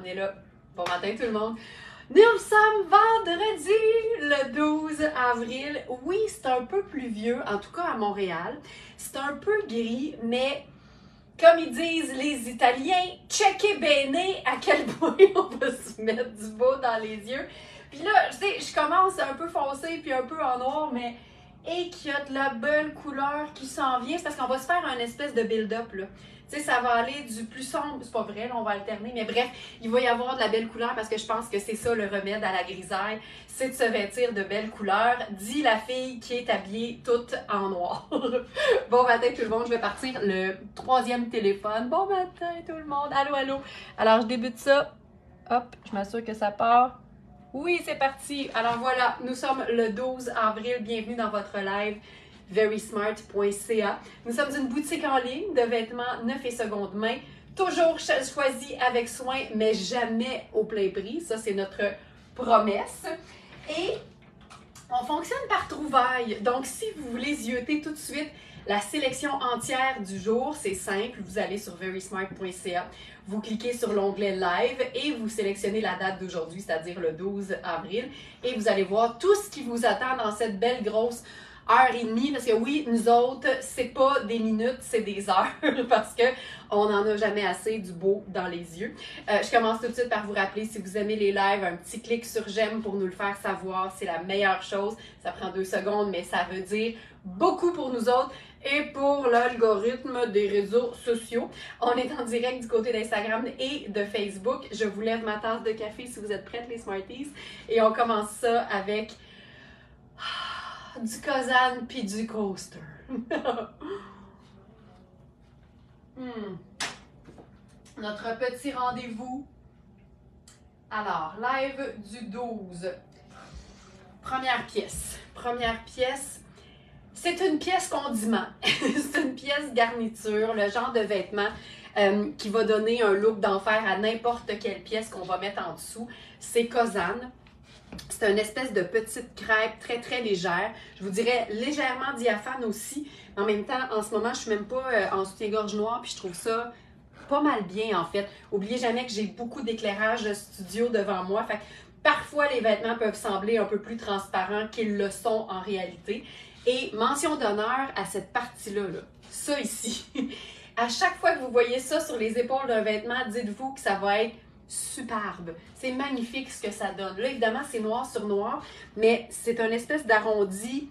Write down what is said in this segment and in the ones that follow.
on est là. Bon matin tout le monde. Nous sommes vendredi, le 12 avril. Oui, c'est un peu pluvieux, en tout cas à Montréal. C'est un peu gris, mais comme ils disent les Italiens, checkez bene à quel point on va se mettre du beau dans les yeux. Puis là, je sais, je commence un peu foncé puis un peu en noir, mais et qu'il y a de la belle couleur qui s'en vient, c'est parce qu'on va se faire un espèce de build-up, là. Tu sais, ça va aller du plus sombre, c'est pas vrai, là, on va alterner, mais bref, il va y avoir de la belle couleur parce que je pense que c'est ça le remède à la grisaille, c'est de se vêtir de belles couleurs, dit la fille qui est habillée toute en noir. Bon matin tout le monde, je vais partir le 3e téléphone. Bon matin tout le monde, allô, allô. Alors je débute ça, hop, je m'assure que ça part. Oui, c'est parti. Alors voilà, nous sommes le 12 avril. Bienvenue dans votre live verysmart.ca. Nous sommes une boutique en ligne de vêtements neufs et seconde main, toujours choisi avec soin, mais jamais au plein prix. Ça, c'est notre promesse. Et on fonctionne par trouvailles. Donc, si vous voulez zioter tout de suite la sélection entière du jour, c'est simple. Vous allez sur verysmart.ca, vous cliquez sur l'onglet Live et vous sélectionnez la date d'aujourd'hui, c'est-à-dire le 12 avril. Et vous allez voir tout ce qui vous attend dans cette belle grosse heure et demie. Parce que oui, nous autres, c'est pas des minutes, c'est des heures. Parce que on n'en a jamais assez du beau dans les yeux. Je commence tout de suite par vous rappeler, si vous aimez les lives, un petit clic sur j'aime pour nous le faire savoir. C'est la meilleure chose. Ça prend 2 secondes, mais ça veut dire beaucoup pour nous autres et pour l'algorithme des réseaux sociaux. On est en direct du côté d'Instagram et de Facebook. Je vous lève ma tasse de café si vous êtes prêtes, les Smarties. Et on commence ça avec du Kozan puis du Coaster. Notre petit rendez-vous. Alors, live du 12. Première pièce. Première pièce. C'est une pièce condiment. C'est une pièce garniture, le genre de vêtement qui va donner un look d'enfer à n'importe quelle pièce qu'on va mettre en dessous. C'est Kozan. C'est une espèce de petite crêpe très très légère. Je vous dirais légèrement diaphane aussi. En même temps, en ce moment, je suis même pas en soutien-gorge noir puis je trouve ça pas mal bien en fait. Oubliez jamais que j'ai beaucoup d'éclairage studio devant moi. Fait que parfois, les vêtements peuvent sembler un peu plus transparents qu'ils le sont en réalité. Et mention d'honneur à cette partie-là, là. Ça ici. À chaque fois que vous voyez ça sur les épaules d'un vêtement, dites-vous que ça va être superbe. C'est magnifique ce que ça donne. Là, évidemment, c'est noir sur noir, mais c'est une espèce d'arrondi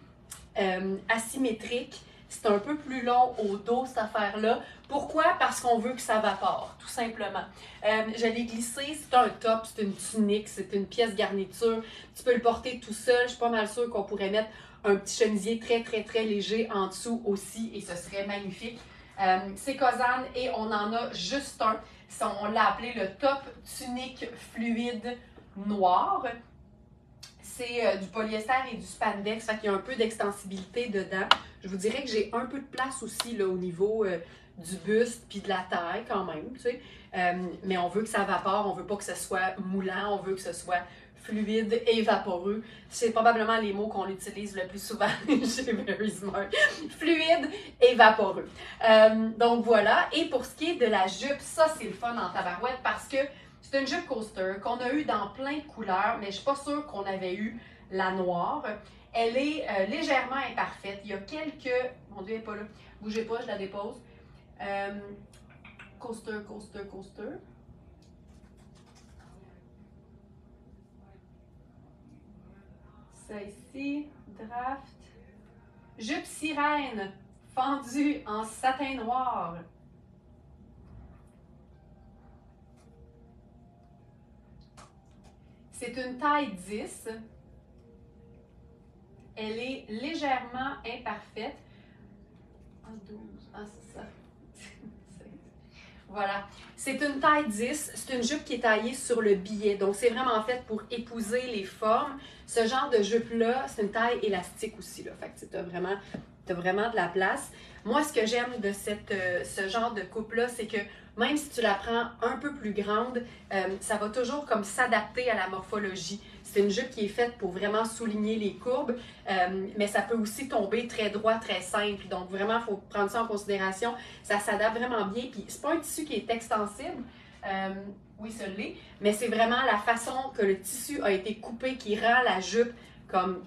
asymétrique. C'est un peu plus long au dos, cette affaire-là. Pourquoi? Parce qu'on veut que ça vapore, tout simplement. Je l'ai glissé, c'est un top, c'est une tunique, c'est une pièce garniture. Tu peux le porter tout seul. Je suis pas mal sûre qu'on pourrait mettre un petit chemisier très, très, très léger en dessous aussi et ce serait magnifique. C'est Kozan et on en a juste un. On l'a appelé le top tunique fluide noir. C'est du polyester et du spandex, fait qu'il y a un peu d'extensibilité dedans. Je vous dirais que j'ai un peu de place aussi là, au niveau du buste puis de la taille quand même, tu sais. Mais on veut que ça vapore, on veut pas que ce soit moulant, on veut que ce soit fluide et vaporeux. C'est probablement les mots qu'on utilise le plus souvent chez Verysmart. Fluide et vaporeux. Donc voilà. Et pour ce qui est de la jupe, ça c'est le fun en tabarouette parce que c'est une jupe coaster qu'on a eu dans plein de couleurs, mais je suis pas sûre qu'on avait eu la noire. Elle est légèrement imparfaite. Il y a quelques... Mon Dieu, elle n'est pas là. Bougez pas, je la dépose. Coaster, coaster, coaster. Ça ici, draft. Jupe sirène, fendue en satin noir. C'est une taille 10. Elle est légèrement imparfaite. Ah, 12. Ah, c'est ça. Voilà. C'est une taille 10. C'est une jupe qui est taillée sur le billet. Donc, c'est vraiment fait pour épouser les formes. Ce genre de jupe-là, c'est une taille élastique aussi, là. Fait que tu as vraiment de la place. Moi, ce que j'aime de ce genre de coupe-là, c'est que même si tu la prends un peu plus grande, ça va toujours comme s'adapter à la morphologie. C'est une jupe qui est faite pour vraiment souligner les courbes, mais ça peut aussi tomber très droit, très simple. Donc vraiment, il faut prendre ça en considération. Ça s'adapte vraiment bien. Puis c'est pas un tissu qui est extensible. Oui, ça l'est, mais c'est vraiment la façon que le tissu a été coupé qui rend la jupe comme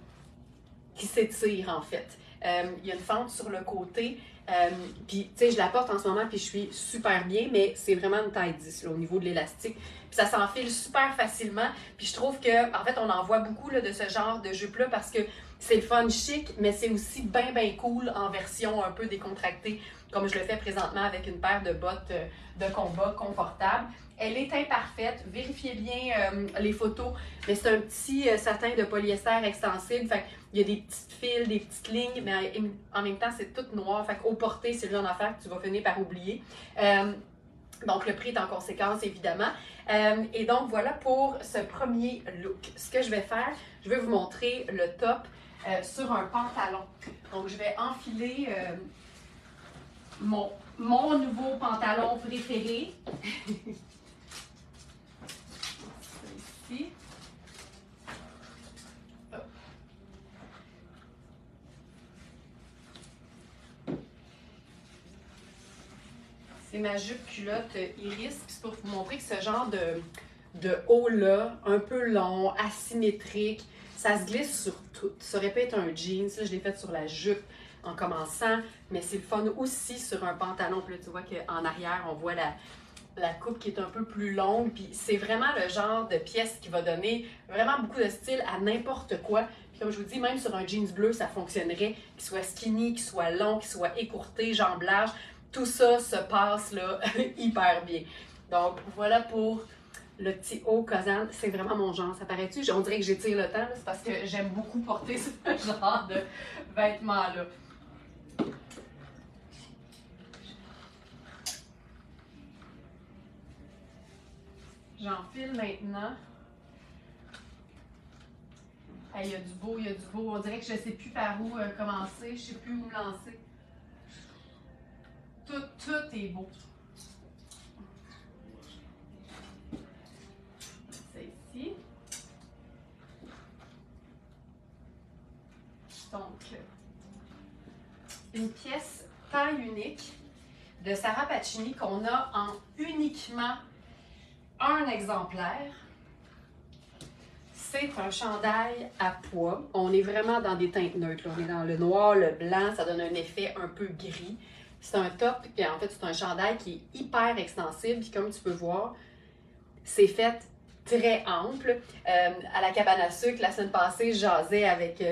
qui s'étire en fait. Il y a une fente sur le côté, puis tu sais, je la porte en ce moment, puis je suis super bien, mais c'est vraiment une taille 10 là, au niveau de l'élastique. Puis ça s'enfile super facilement, puis je trouve que, en fait, on en voit beaucoup là, de ce genre de jupe-là parce que c'est le fun chic, mais c'est aussi bien, bien cool en version un peu décontractée, comme je le fais présentement avec une paire de bottes de combat confortables. Elle est imparfaite. Vérifiez bien les photos, mais c'est un petit satin de polyester extensible. Fait il y a des petites fils, des petites lignes, mais en même temps, c'est tout noir. Fait qu'au porté, c'est le genre d'affaire que tu vas finir par oublier. Donc, le prix est en conséquence, évidemment. Et donc, voilà pour ce premier look. Ce que je vais faire, je vais vous montrer le top sur un pantalon. Donc, je vais enfiler mon nouveau pantalon préféré. Ici. C'est ma jupe culotte Iris. C'est pour vous montrer que ce genre de haut-là, un peu long, asymétrique, ça se glisse sur tout. Ça aurait pu être un jeans. Là, je l'ai fait sur la jupe en commençant, mais c'est le fun aussi sur un pantalon. Puis là, tu vois qu'en arrière, on voit la coupe qui est un peu plus longue. Puis c'est vraiment le genre de pièce qui va donner vraiment beaucoup de style à n'importe quoi. Puis comme je vous dis, même sur un jeans bleu, ça fonctionnerait. Qu'il soit skinny, qu'il soit long, qu'il soit écourté, jambes larges. Tout ça se passe là hyper bien. Donc voilà pour le petit haut Cosane. C'est vraiment mon genre. Ça paraît-tu? On dirait que j'étire le temps. C'est parce que j'aime beaucoup porter ce genre de vêtements-là. J'enfile maintenant. Il y a du beau, il y a du beau. On dirait que je ne sais plus par où commencer. Je ne sais plus où me lancer. Tout est beau. C'est ici. Donc, une pièce taille unique de Sarah Pacini qu'on a en uniquement un exemplaire. C'est un chandail à pois. On est vraiment dans des teintes neutres. Là. On est dans le noir, le blanc. Ça donne un effet un peu gris. C'est un top, puis en fait, c'est un chandail qui est hyper extensible. Puis comme tu peux voir, c'est fait très ample. À la cabane à sucre, la semaine passée, je jasais avec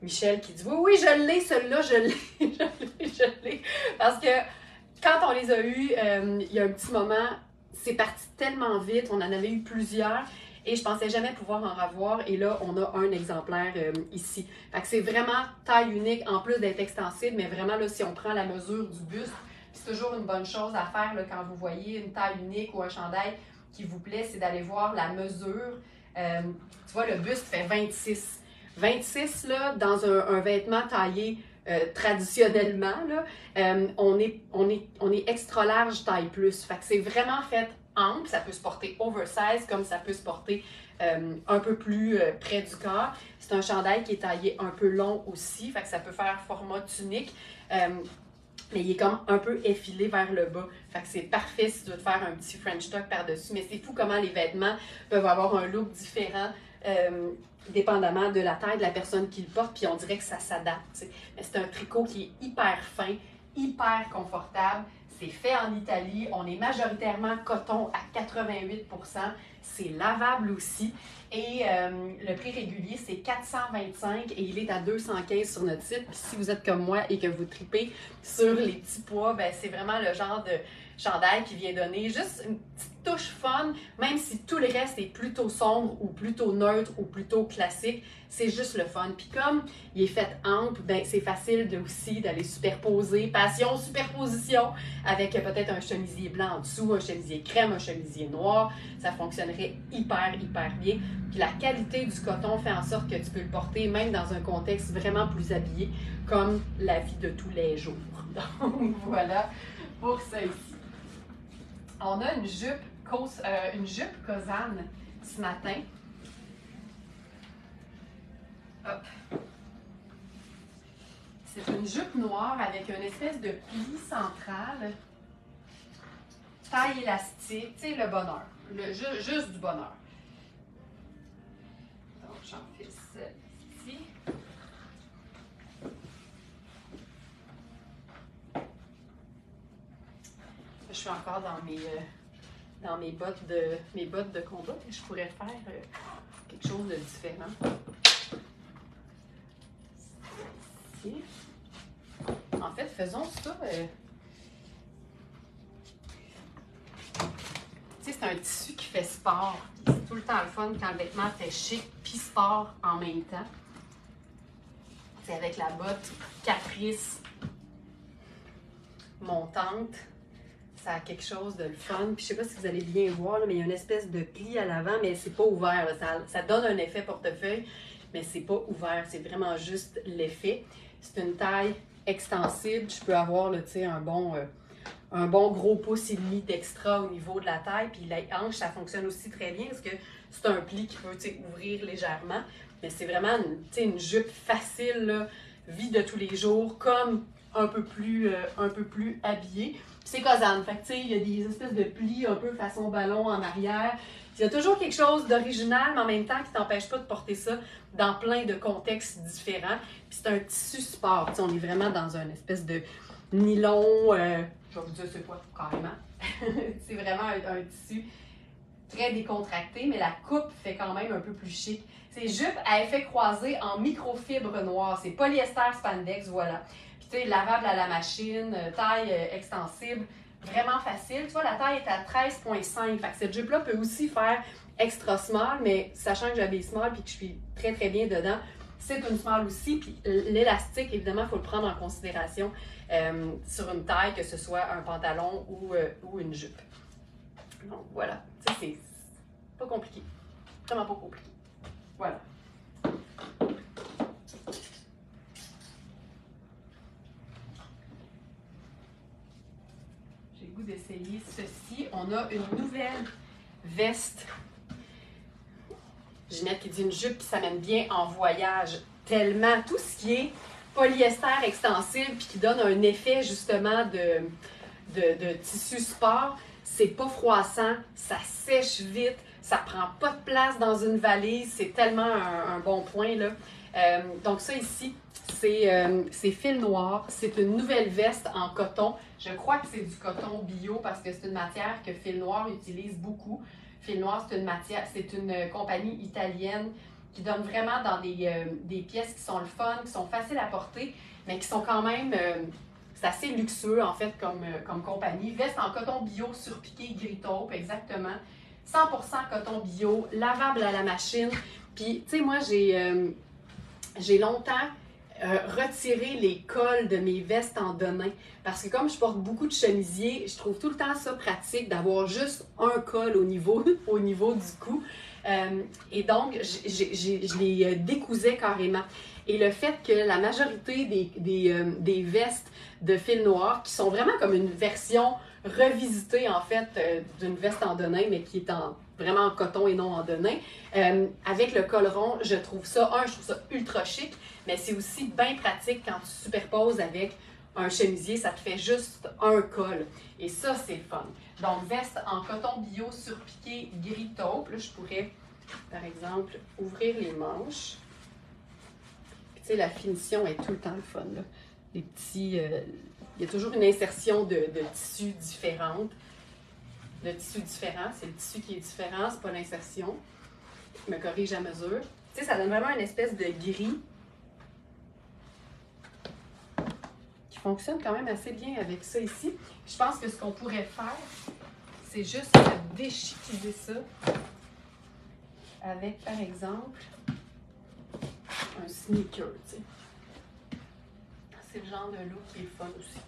Michel qui dit « Oui, oui, je l'ai, celui-là, je l'ai, je l'ai. » Parce que quand on les a eus, il y a un petit moment, c'est parti tellement vite. On en avait eu plusieurs. Et je pensais jamais pouvoir en avoir. Et là, on a un exemplaire ici. Fait que c'est vraiment taille unique, en plus d'être extensible. Mais vraiment, là, si on prend la mesure du buste, c'est toujours une bonne chose à faire là, quand vous voyez une taille unique ou un chandail qui vous plaît, c'est d'aller voir la mesure. Tu vois, le buste fait 26. 26, là, dans un vêtement taillé traditionnellement, là, on est extra large taille plus. Fait que c'est vraiment fait ample, ça peut se porter oversize comme ça peut se porter un peu plus près du corps. C'est un chandail qui est taillé un peu long aussi, fait que ça peut faire format tunique, mais il est comme un peu effilé vers le bas. Fait que c'est parfait si tu veux te faire un petit French tuck par-dessus, mais c'est fou comment les vêtements peuvent avoir un look différent dépendamment de la taille de la personne qui le porte, puis on dirait que ça s'adapte. Mais c'est un tricot qui est hyper fin, hyper confortable. C'est fait en Italie. On est majoritairement coton à 88 %. C'est lavable aussi. Et le prix régulier, c'est 425 et il est à 215 sur notre site. Puis si vous êtes comme moi et que vous tripez sur les petits pois, ben c'est vraiment le genre de chandail qui vient donner juste une petite touche fun, même si tout le reste est plutôt sombre ou plutôt neutre ou plutôt classique, c'est juste le fun. Puis comme il est fait ample, ben c'est facile aussi d'aller superposer, passion, superposition, avec peut-être un chemisier blanc en dessous, un chemisier crème, un chemisier noir, ça fonctionnerait hyper bien. Puis la qualité du coton fait en sorte que tu peux le porter même dans un contexte vraiment plus habillé, comme la vie de tous les jours. Donc voilà pour ça ici. On a une jupe Cosane ce matin. Hop. C'est une jupe noire avec une espèce de pli central. taille élastique, tu sais, le bonheur. Juste du bonheur. Donc, j'en fais ici. Je suis encore dans mes bottes de combat. Je pourrais faire quelque chose de différent. Ici. En fait, faisons ça. Tu sais, c'est un tissu qui fait sport. C'est tout le temps le fun quand le vêtement fait chic puis sport en même temps. C'est avec la botte caprice montante. Ça a quelque chose de le fun. Puis je sais pas si vous allez bien voir, là, mais il y a une espèce de pli à l'avant, mais c'est pas ouvert. Ça donne un effet portefeuille, mais c'est pas ouvert. C'est vraiment juste l'effet. C'est une taille extensible. Je peux avoir là, un bon gros pouce et demi d'extra au niveau de la taille. Puis la hanche, ça fonctionne aussi très bien parce que c'est un pli qui peut ouvrir légèrement. Mais c'est vraiment une jupe facile, là, vie de tous les jours, comme un peu plus habillée. C'est Cosane. Fait que, il y a des espèces de plis un peu façon ballon en arrière. Il y a toujours quelque chose d'original, mais en même temps qui ne t'empêche pas de porter ça dans plein de contextes différents. Puis c'est un tissu sport. On est vraiment dans une espèce de nylon. Je vais vous dire c'est quoi, carrément. C'est vraiment un tissu très décontracté, mais la coupe fait quand même un peu plus chic. C'est jupe à effet croisé en microfibre noire. C'est polyester spandex, voilà. Puis tu sais, lavable à la machine, taille extensible, vraiment facile. Tu vois, la taille est à 13,5. Fait que cette jupe-là peut aussi faire extra small, mais sachant que j'habille small et que je suis très très bien dedans, c'est une small aussi. Puis l'élastique, évidemment, il faut le prendre en considération sur une taille, que ce soit un pantalon ou une jupe. Donc voilà, tu sais, c'est pas compliqué. Vraiment pas compliqué. Voilà. J'ai le goût d'essayer ceci. On a une nouvelle veste. Ginette qui dit une jupe qui s'amène bien en voyage. Tellement. Tout ce qui est polyester extensible puis qui donne un effet justement de tissu sport, c'est pas froissant, ça sèche vite, ça prend pas de place dans une valise, c'est tellement un bon point là. Donc ça ici, c'est fil noir, c'est une nouvelle veste en coton. Je crois que c'est du coton bio parce que c'est une matière que Fil Noir utilise beaucoup. Fil Noir, c'est une compagnie italienne qui donne vraiment dans des pièces qui sont le fun, qui sont faciles à porter, mais qui sont quand même, c'est assez luxueux en fait comme compagnie. Veste en coton bio surpiqué gris taupe, exactement. 100% coton bio, lavable à la machine. Puis, tu sais, moi, j'ai longtemps retiré les cols de mes vestes en denim. Parce que comme je porte beaucoup de chemisiers, je trouve tout le temps ça pratique d'avoir juste un col au niveau du cou. Et donc, je les décousais carrément. Et le fait que la majorité des vestes de fil noir, qui sont vraiment comme une version revisitée en fait d'une veste en denim, mais qui est vraiment en coton et non en denim, avec le col rond, je trouve ça ultra chic, mais c'est aussi bien pratique quand tu superposes avec un chemisier, ça te fait juste un col. Et ça, c'est le fun. Donc, veste en coton bio surpiqué gris taupe. Là, je pourrais, par exemple, ouvrir les manches. Puis, tu sais, la finition est tout le temps le fun. Là. Les petits... il y a toujours une insertion de tissus différentes. Le tissu différent, c'est le tissu qui est différent, c'est pas l'insertion. Je me corrige à mesure. Tu sais, ça donne vraiment une espèce de gris qui fonctionne quand même assez bien avec ça ici. Je pense que ce qu'on pourrait faire, c'est juste déchiquiser ça avec, par exemple, un sneaker, tu sais. C'est le genre de look qui est fun aussi.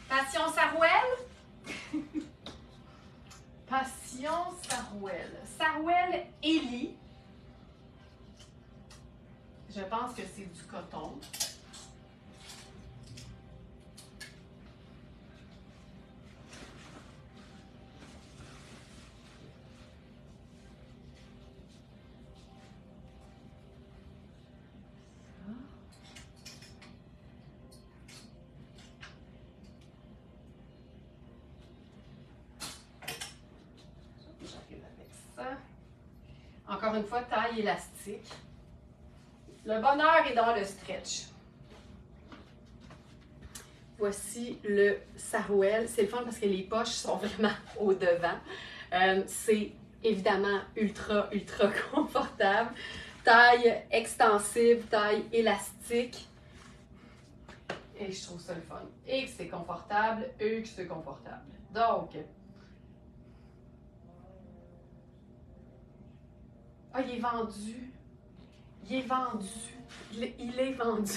Passion Sarouel. Passion Sarouel. Sarouel Ellie. Je pense que c'est du coton. encore une fois, taille élastique. Le bonheur est dans le stretch. Voici le sarouel. C'est le fun parce que les poches sont vraiment au devant. C'est évidemment ultra, ultra confortable. Taille extensive, taille élastique. Et je trouve ça le fun. Et que c'est confortable, et que c'est confortable. Donc, ah, il est vendu. Il est vendu. Il est vendu.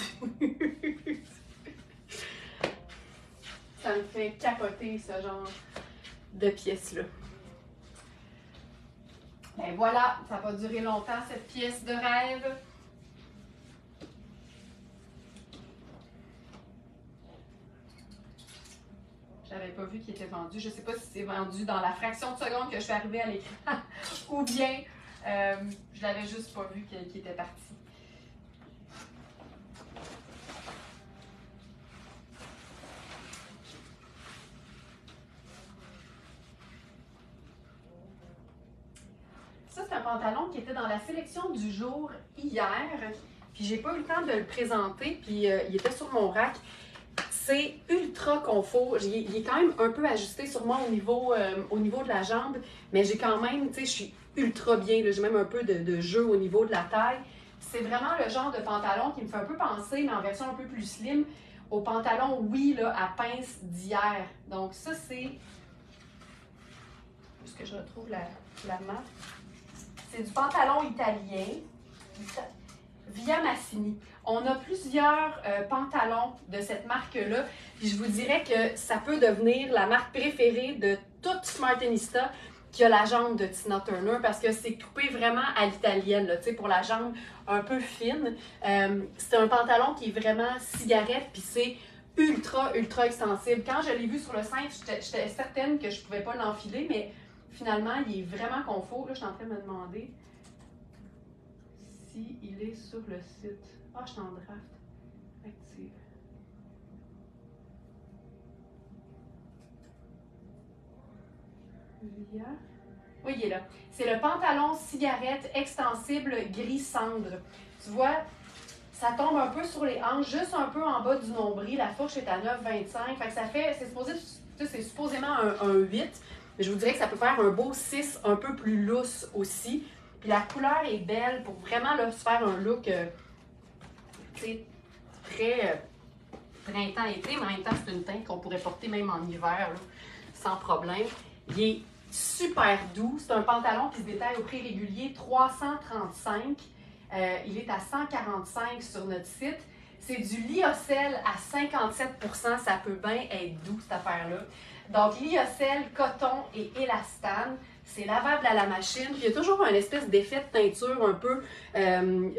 Ça me fait capoter ce genre de pièce-là. Ben voilà, ça va pas durer longtemps cette pièce de rêve. J'avais pas vu qu'il était vendu. Je sais pas si c'est vendu dans la fraction de seconde que je suis arrivée à l'écran ou bien je l'avais juste pas vu qu'il était parti. Ça, c'est un pantalon qui était dans la sélection du jour hier. Puis j'ai pas eu le temps de le présenter, puis il était sur mon rack. C'est ultra confort. Il est quand même un peu ajusté sur moi au niveau de la jambe, mais j'ai quand même, tu sais, je suis ultra bien. J'ai même un peu de jeu au niveau de la taille. C'est vraiment le genre de pantalon qui me fait un peu penser, mais en version un peu plus slim, au pantalon, oui, là, à pince d'hier. Donc ça, c'est... Est-ce que je retrouve la marque? C'est du pantalon italien, Via Massini. On a plusieurs pantalons de cette marque-là. Puis je vous dirais que ça peut devenir la marque préférée de toute Smartinista qui a la jambe de Tina Turner parce que c'est coupé vraiment à l'italienne, tu sais, pour la jambe un peu fine. C'est un pantalon qui est vraiment cigarette, puis c'est ultra, ultra extensible. Quand je l'ai vu sur le site, j'étais certaine que je ne pouvais pas l'enfiler, mais finalement, il est vraiment confort. Là, je suis en train de me demander s'il est sur le site. Ah, je suis en draft. Active. Via. Oui, il est là. C'est le pantalon cigarette extensible gris cendre. Tu vois, ça tombe un peu sur les hanches, juste un peu en bas du nombril. La fourche est à 9,25. Fait que ça fait, c'est supposément un 8. Mais je vous dirais que ça peut faire un beau 6 un peu plus lousse aussi. Puis la couleur est belle pour vraiment là, se faire un look très printemps-été, mais en même temps, c'est une teinte qu'on pourrait porter même en hiver, là, sans problème. Il est super doux. C'est un pantalon qui se détaille au prix régulier 335. Il est à 145 sur notre site. C'est du lyocell à 57%. Ça peut bien être doux, cette affaire-là. Donc, lyocell, coton et élastane. C'est lavable à la machine. Puis il y a toujours une espèce d'effet de teinture un peu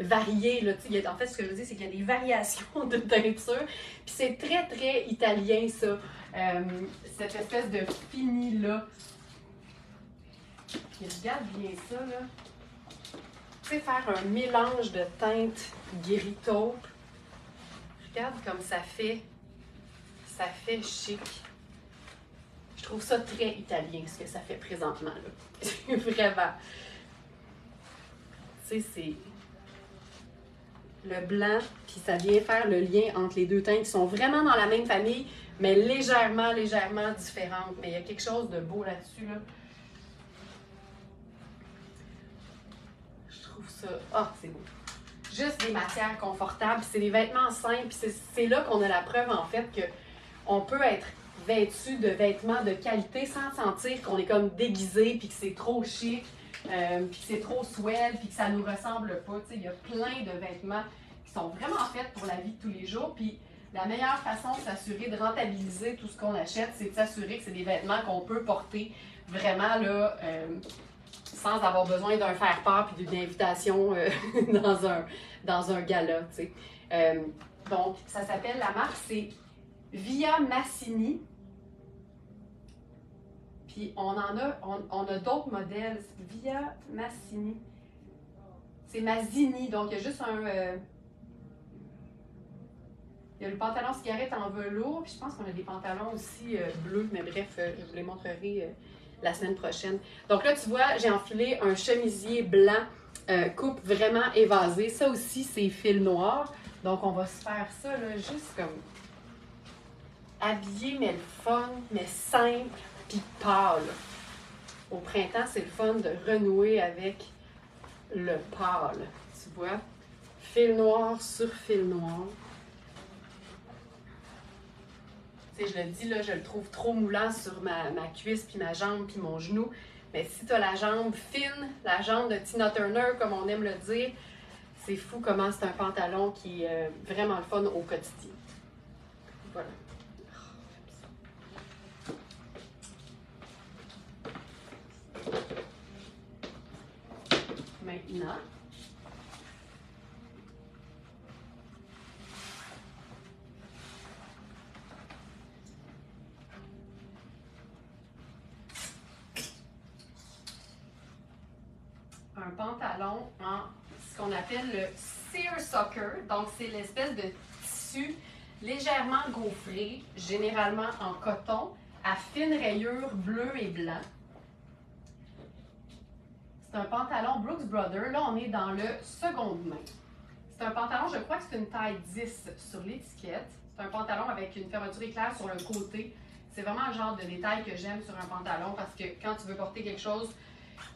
varié. Là. En fait, ce que je veux dire, c'est qu'il y a des variations de teinture. Puis c'est très, très italien, ça. Cette espèce de fini-là. Puis regarde bien ça, là. Tu sais, faire un mélange de teintes gris taupe. Regarde comme ça fait. Ça fait chic. Je trouve ça très italien, ce que ça fait présentement, là. Vraiment. Tu sais, c'est le blanc, puis ça vient faire le lien entre les deux teintes qui sont vraiment dans la même famille, mais légèrement, légèrement différentes. Mais il y a quelque chose de beau là-dessus, là. Je trouve ça... Ah, c'est beau. Juste des matières confortables, c'est des vêtements simples, puis c'est là qu'on a la preuve, en fait, qu'on peut être vêtu de vêtements de qualité sans sentir qu'on est comme déguisé, puis que c'est trop chic, puis que c'est trop swell, puis que ça nous ressemble pas. Il y a plein de vêtements qui sont vraiment faits pour la vie de tous les jours, puis la meilleure façon de s'assurer de rentabiliser tout ce qu'on achète, c'est de s'assurer que c'est des vêtements qu'on peut porter vraiment là, sans avoir besoin d'un faire-part puis d'une invitation dans un gala. Donc, ça s'appelle, la marque, c'est Via Massini. Puis on a d'autres modèles. Via Massini. C'est Mazzini. Donc il y a juste il y a le pantalon cigarette en velours. Puis je pense qu'on a des pantalons aussi bleus. Mais bref, je vous les montrerai la semaine prochaine. Donc là, tu vois, j'ai enfilé un chemisier blanc coupe vraiment évasée. Ça aussi, c'est fil noir. Donc, on va se faire ça, là, juste comme habillé, mais le fun, mais simple, puis pâle. Au printemps, c'est le fun de renouer avec le pâle. Tu vois? Fil noir sur fil noir. Tu sais, je le dis, là, je le trouve trop moulant sur ma cuisse, puis ma jambe, puis mon genou. Mais si tu as la jambe fine, la jambe de Tina Turner, comme on aime le dire, c'est fou comment c'est un pantalon qui est vraiment le fun au quotidien. Voilà. Maintenant, un pantalon en ce qu'on appelle le seersucker. Donc, c'est l'espèce de tissu légèrement gaufré, généralement en coton, à fine rayure bleu et blanc. C'est un pantalon Brooks Brothers. Là, on est dans le seconde main. C'est un pantalon, je crois que c'est une taille 10 sur l'étiquette. C'est un pantalon avec une fermeture éclair sur le côté. C'est vraiment le genre de détail que j'aime sur un pantalon parce que quand tu veux porter quelque chose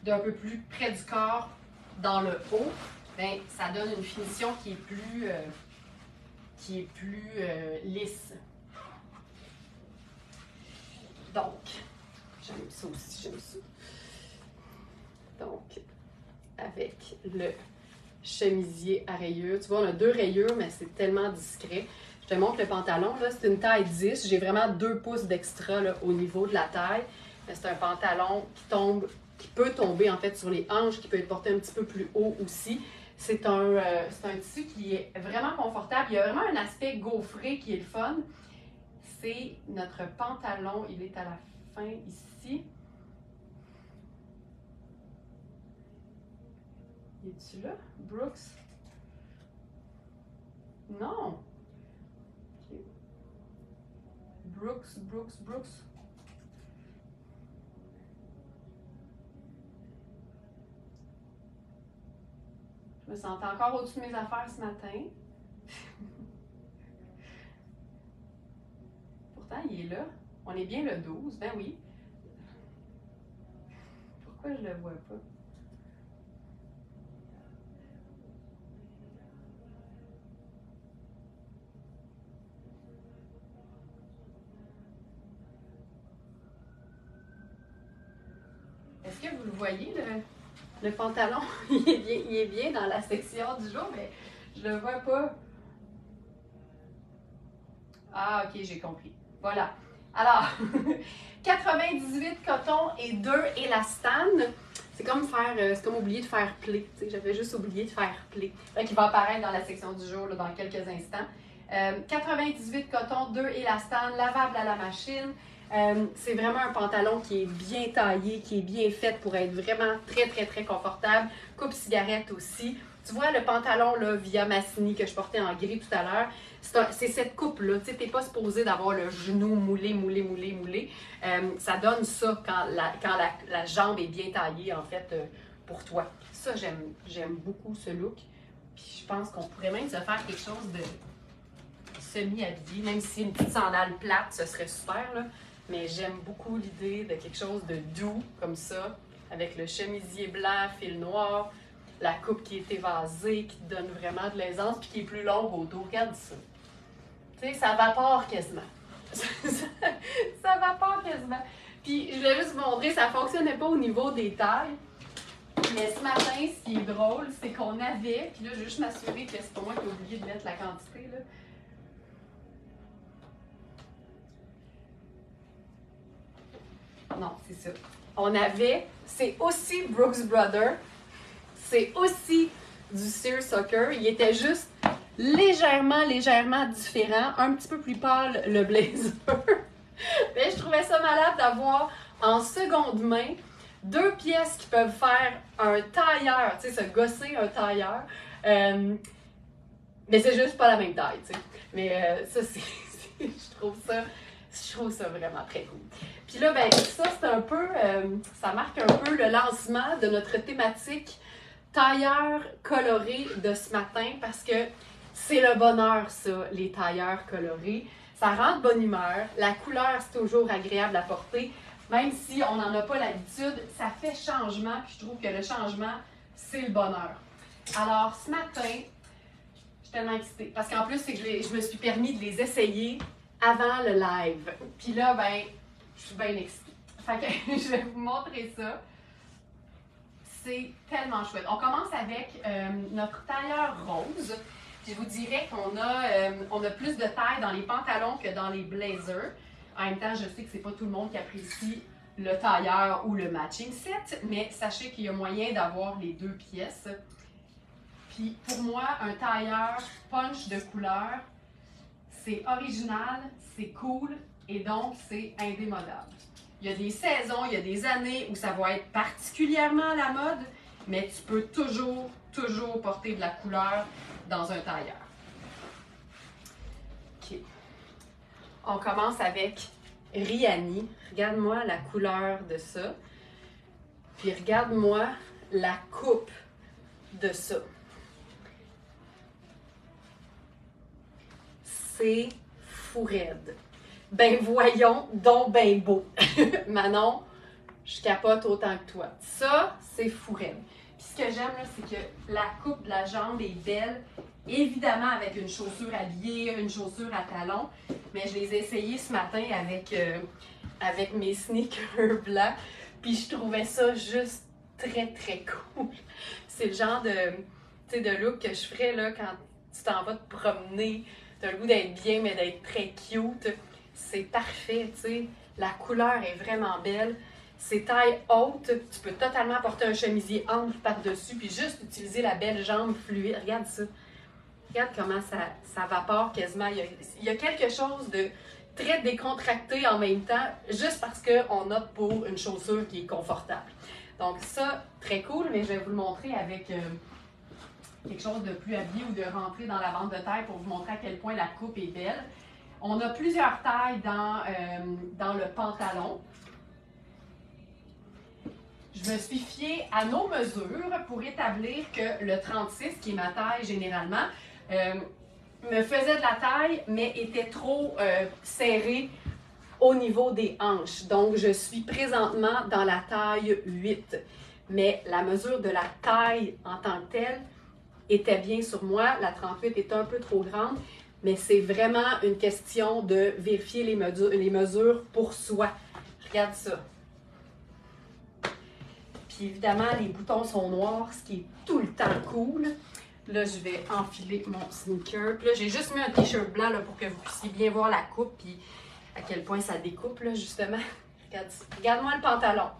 d'un peu plus près du corps dans le haut, bien, ça donne une finition qui est plus lisse. Donc, j'aime ça aussi, j'aime ça. Donc, avec le chemisier à rayures. Tu vois, on a 2 rayures, mais c'est tellement discret. Je te montre le pantalon, là, c'est une taille 10. J'ai vraiment 2 pouces d'extra là, au niveau de la taille. Mais c'est un pantalon qui peut tomber en fait sur les hanches, qui peut être porté un petit peu plus haut aussi. C'est un tissu qui est vraiment confortable. Il y a vraiment un aspect gaufré qui est le fun. C'est notre pantalon, il est à la fin ici. Es-tu là? Brooks? Non! Okay. Brooks. Je me sentais encore au-dessus de mes affaires ce matin. Pourtant, il est là. On est bien le 12, ben oui. Pourquoi je le vois pas? Est-ce que vous le voyez, le pantalon? Il est bien dans la section du jour, mais je le vois pas. Ah, ok, j'ai compris. Voilà. Alors, 98 coton et 2 élastane. C'est comme oublier de faire pli. J'avais juste oublié de faire pli. Qui va apparaître dans la section du jour là, dans quelques instants. 98 coton, 2 élastane, lavable à la machine. C'est vraiment un pantalon qui est bien taillé, qui est bien fait pour être vraiment très, très, très confortable. Coupe cigarette aussi. Tu vois le pantalon là, Via Massini que je portais en gris tout à l'heure, c'est cette coupe-là. Tu n'es pas supposé d'avoir le genou moulé. Ça donne ça quand la jambe est bien taillée, en fait, pour toi. Ça, j'aime beaucoup ce look. Puis je pense qu'on pourrait même se faire quelque chose de semi-habillé, même si une petite sandale plate, ce serait super, là. Mais j'aime beaucoup l'idée de quelque chose de doux, comme ça, avec le chemisier blanc, fil noir, la coupe qui est évasée, qui te donne vraiment de l'aisance, puis qui est plus longue au dos. Regarde ça. Tu sais, ça vapore quasiment. Ça vapore quasiment. Puis, je voulais juste vous montrer, ça ne fonctionnait pas au niveau des tailles. Mais ce matin, ce qui est drôle, c'est qu'on avait, puis là, je vais juste m'assurer que c'est pas moi qui ai oublié de mettre la quantité, là. Non, c'est ça. On avait, c'est aussi Brooks Brothers, c'est aussi du seersucker. Il était juste légèrement différent, un petit peu plus pâle le blazer. Mais je trouvais ça malade d'avoir en seconde main 2 pièces qui peuvent faire un tailleur, tu sais, se gosser un tailleur. Mais c'est juste pas la même taille, tu sais. Mais ça, je trouve ça vraiment très cool. Puis là, ben ça, c'est un peu, ça marque un peu le lancement de notre thématique tailleur coloré de ce matin parce que c'est le bonheur, ça, les tailleurs colorés. Ça rend de bonne humeur. La couleur, c'est toujours agréable à porter. Même si on n'en a pas l'habitude, ça fait changement. Puis je trouve que le changement, c'est le bonheur. Alors, ce matin, je suis tellement excitée. Parce qu'en plus, c'est que je me suis permis de les essayer avant le live. Puis là, ben, je suis bien excitée. Fait que je vais vous montrer ça. C'est tellement chouette. On commence avec notre tailleur rose. Je vous dirais qu'on a plus de taille dans les pantalons que dans les blazers. En même temps, je sais que c'est pas tout le monde qui apprécie le tailleur ou le matching set, mais sachez qu'il y a moyen d'avoir les deux pièces. Puis pour moi, un tailleur punch de couleur, c'est original, c'est cool et donc c'est indémodable. Il y a des saisons, il y a des années où ça va être particulièrement à la mode, mais tu peux toujours porter de la couleur dans un tailleur. OK. On commence avec Riani. Regarde-moi la couleur de ça. Puis regarde-moi la coupe de ça. C'est fou raide. Ben voyons, donc ben beau. Manon, je capote autant que toi. Ça, c'est fou raide. Puis ce que j'aime, là, c'est que la coupe de la jambe est belle. Évidemment avec une chaussure habillée, une chaussure à talons. Mais je les ai essayées ce matin avec mes sneakers blancs. Puis je trouvais ça juste très cool. C'est le genre de look que je ferais là, quand tu t'en vas te promener. Tu as le goût d'être bien, mais d'être très cute. C'est parfait, tu sais. La couleur est vraiment belle. C'est taille haute. Tu peux totalement porter un chemisier ample par-dessus, puis juste utiliser la belle jambe fluide. Regarde ça. Regarde comment ça vapore quasiment. Il y a quelque chose de très décontracté en même temps, juste parce qu'on opte pour une chaussure qui est confortable. Donc ça, très cool, mais je vais vous le montrer avec quelque chose de plus habillé ou de rentrer dans la bande de taille pour vous montrer à quel point la coupe est belle. On a plusieurs tailles dans le pantalon. Je me suis fiée à nos mesures pour établir que le 36, qui est ma taille généralement, me faisait de la taille, mais était trop serré au niveau des hanches. Donc, je suis présentement dans la taille 8. Mais la mesure de la taille en tant que telle était bien sur moi. La 38 est un peu trop grande, mais c'est vraiment une question de vérifier les mesures pour soi. Regarde ça. Puis évidemment, les boutons sont noirs, ce qui est tout le temps cool. Là, je vais enfiler mon sneaker. Puis là, j'ai juste mis un t-shirt blanc là, pour que vous puissiez bien voir la coupe puis à quel point ça découpe, là, justement. Regarde-moi le pantalon.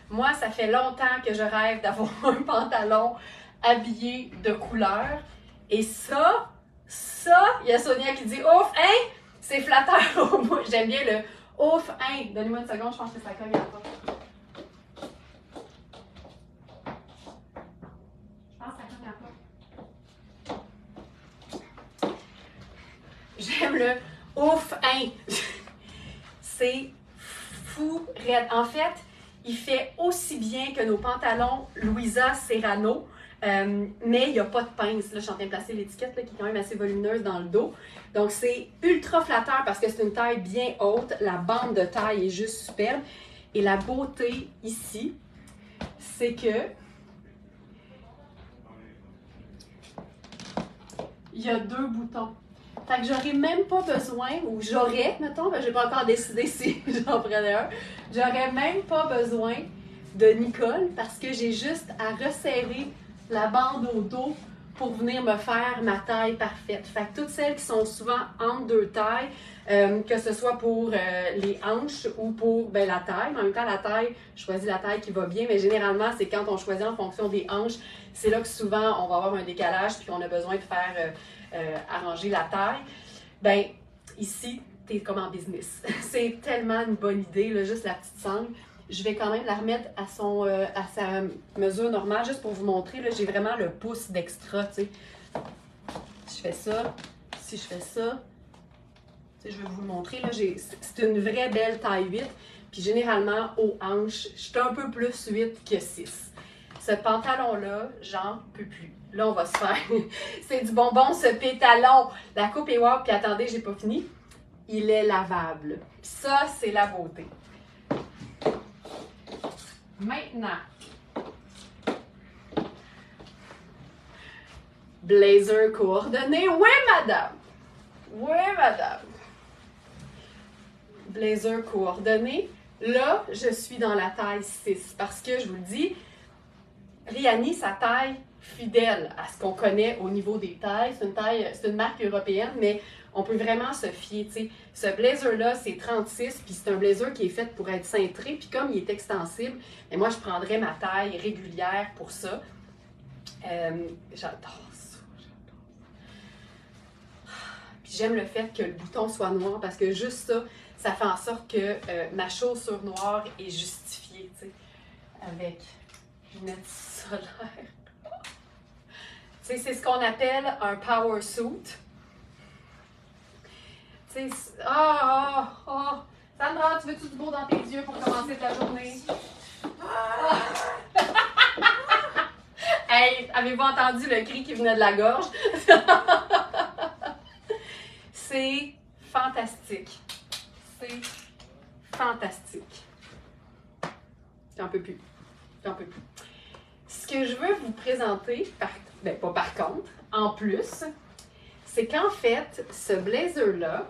Moi, ça fait longtemps que je rêve d'avoir un pantalon habillé de couleur. Et ça, il y a Sonia qui dit « Ouf, hein? C'est flatteur au bout. » J'aime bien le « Ouf, hein? » Donnez-moi une seconde, je pense que ça cogne à la porte. J'aime le ouf, hein! C'est fou raide. En fait, il fait aussi bien que nos pantalons Louisa Serrano, mais il n'y a pas de pince. Là, je suis en train de placer l'étiquette qui est quand même assez volumineuse dans le dos. Donc, c'est ultra flatteur parce que c'est une taille bien haute. La bande de taille est juste superbe. Et la beauté ici, c'est que il y a 2 boutons. Fait que j'aurais même pas besoin, ou j'aurais, mettons, j'ai pas encore décidé si j'en prenais un, j'aurais même pas besoin de Nicole parce que j'ai juste à resserrer la bande au dos pour venir me faire ma taille parfaite. Fait que toutes celles qui sont souvent entre 2 tailles, que ce soit pour les hanches ou pour la taille, en même temps la taille, je choisis la taille qui va bien, mais généralement c'est quand on choisit en fonction des hanches, c'est là que souvent on va avoir un décalage puis qu'on a besoin de faire arranger la taille. Ben ici, t'es comme en business. C'est tellement une bonne idée, là, juste la petite sangle. Je vais quand même la remettre à sa mesure normale, juste pour vous montrer. Là, j'ai vraiment le pouce d'extra, tu sais. Si je fais ça, si je fais ça, tu sais, je vais vous le montrer. Là, c'est une vraie belle taille 8. Puis généralement, aux hanches, je suis un peu plus 8 que 6. ce pantalon-là, j'en peux plus. Là, on va se faire. C'est du bonbon, ce pétalon. La coupe est wow, puis attendez, j'ai pas fini. Il est lavable. Ça, c'est la beauté. Maintenant, blazer coordonné. Oui, madame. Oui, madame. Blazer coordonné. Là, je suis dans la taille 6 parce que, je vous le dis, Riani, sa taille fidèle à ce qu'on connaît au niveau des tailles. C'est une marque européenne, mais on peut vraiment se fier. T'sais. Ce blazer-là, c'est 36, puis c'est un blazer qui est fait pour être cintré, puis comme il est extensible, mais moi, je prendrais ma taille régulière pour ça. J'adore ça, j'adore. Puis j'aime le fait que le bouton soit noir, parce que juste ça, ça fait en sorte que ma chaussure noire est justifiée, tu sais, avec lunettes solaires. Tu sais, c'est ce qu'on appelle un power suit. Tu sais, Sandra, tu veux-tu du beau dans tes yeux pour commencer ta journée? Hey, avez-vous entendu le cri qui venait de la gorge? C'est fantastique. C'est fantastique. J'en peux plus. J'en peux plus. Ce que je veux vous présenter, pas par contre, en plus, c'est qu'en fait, ce blazer-là,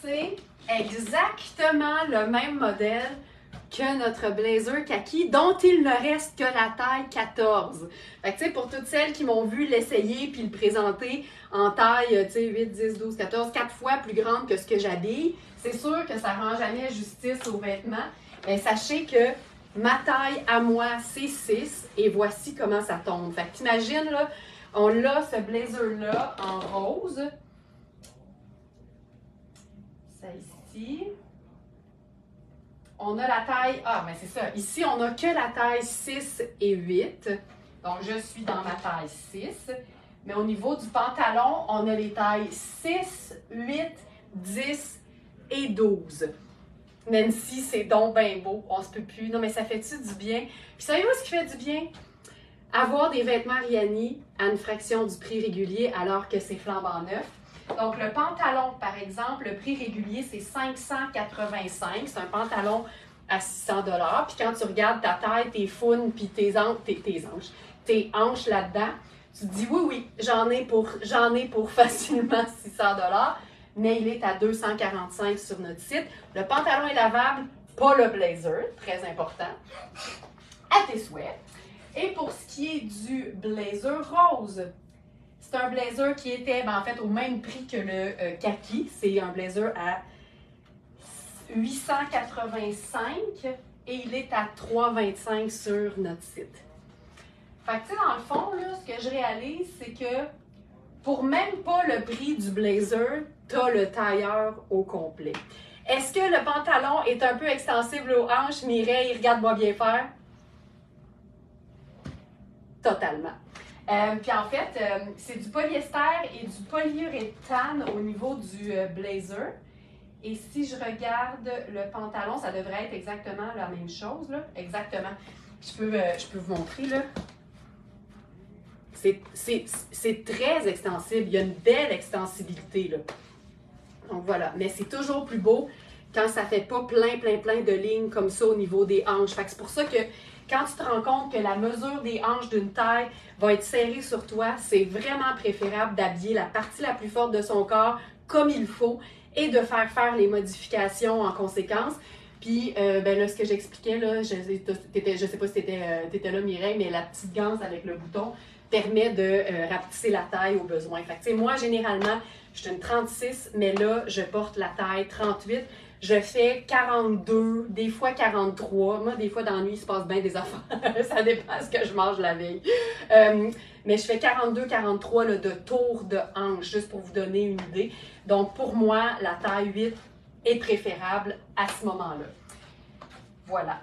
c'est exactement le même modèle que notre blazer kaki, dont il ne reste que la taille 14. Fait que, tu sais, pour toutes celles qui m'ont vu l'essayer puis le présenter en taille, tu sais, 8, 10, 12, 14, 4 fois plus grande que ce que j'habille, c'est sûr que ça rend jamais justice aux vêtements. Mais sachez que ma taille à moi, c'est 6 et voici comment ça tombe. Fait que t'imagines, là, on a ce blazer-là en rose. Ça ici. On a la taille, mais c'est ça, ici on n'a que la taille 6 et 8, donc je suis dans ma taille 6, mais au niveau du pantalon, on a les tailles 6, 8, 10 et 12. Nancy, c'est donc bien beau, on se peut plus, non mais ça fait-tu du bien? Puis savez-vous ce qui fait du bien? Avoir des vêtements Riani à une fraction du prix régulier alors que c'est flambant neuf. Donc, le pantalon, par exemple, le prix régulier, c'est 585. C'est un pantalon à 600 $. Puis quand tu regardes ta taille, tes founes, puis tes hanches là-dedans, tu te dis, oui, j'en ai pour facilement 600 $, mais il est à 245 sur notre site. Le pantalon est lavable, pas le blazer, très important, à tes souhaits. Et pour ce qui est du blazer rose, c'est un blazer qui était en fait au même prix que le kaki. C'est un blazer à 885 et il est à 325 sur notre site. Fait que tu sais, dans le fond, là, ce que je réalise, c'est que pour même pas le prix du blazer, tu as le tailleur au complet. Est-ce que le pantalon est un peu extensible aux hanches? Mireille, regarde-moi bien faire. Totalement. Puis en fait, c'est du polyester et du polyuréthane au niveau du blazer. Et si je regarde le pantalon, ça devrait être exactement la même chose, là. Exactement. Je peux vous montrer, là. C'est très extensible. Il y a une belle extensibilité, là. Donc voilà. Mais c'est toujours plus beau quand ça fait pas plein de lignes comme ça au niveau des hanches. Fait que c'est pour ça que quand tu te rends compte que la mesure des hanches d'une taille va être serrée sur toi, c'est vraiment préférable d'habiller la partie la plus forte de son corps comme il faut et de faire les modifications en conséquence. Puis, là, ce que j'expliquais, là, je sais pas si tu étais là, Mireille, mais la petite ganse avec le bouton permet de rapetisser la taille au besoin. Fait que, tu sais, moi, généralement, je suis une 36, mais là, je porte la taille 38. Je fais 42, des fois 43. Moi, des fois, dans la nuit, il se passe bien des affaires. Ça dépend de ce que je mange la veille. Mais je fais 42, 43 là, de tour de hanche, juste pour vous donner une idée. Donc, pour moi, la taille 8 est préférable à ce moment-là. Voilà.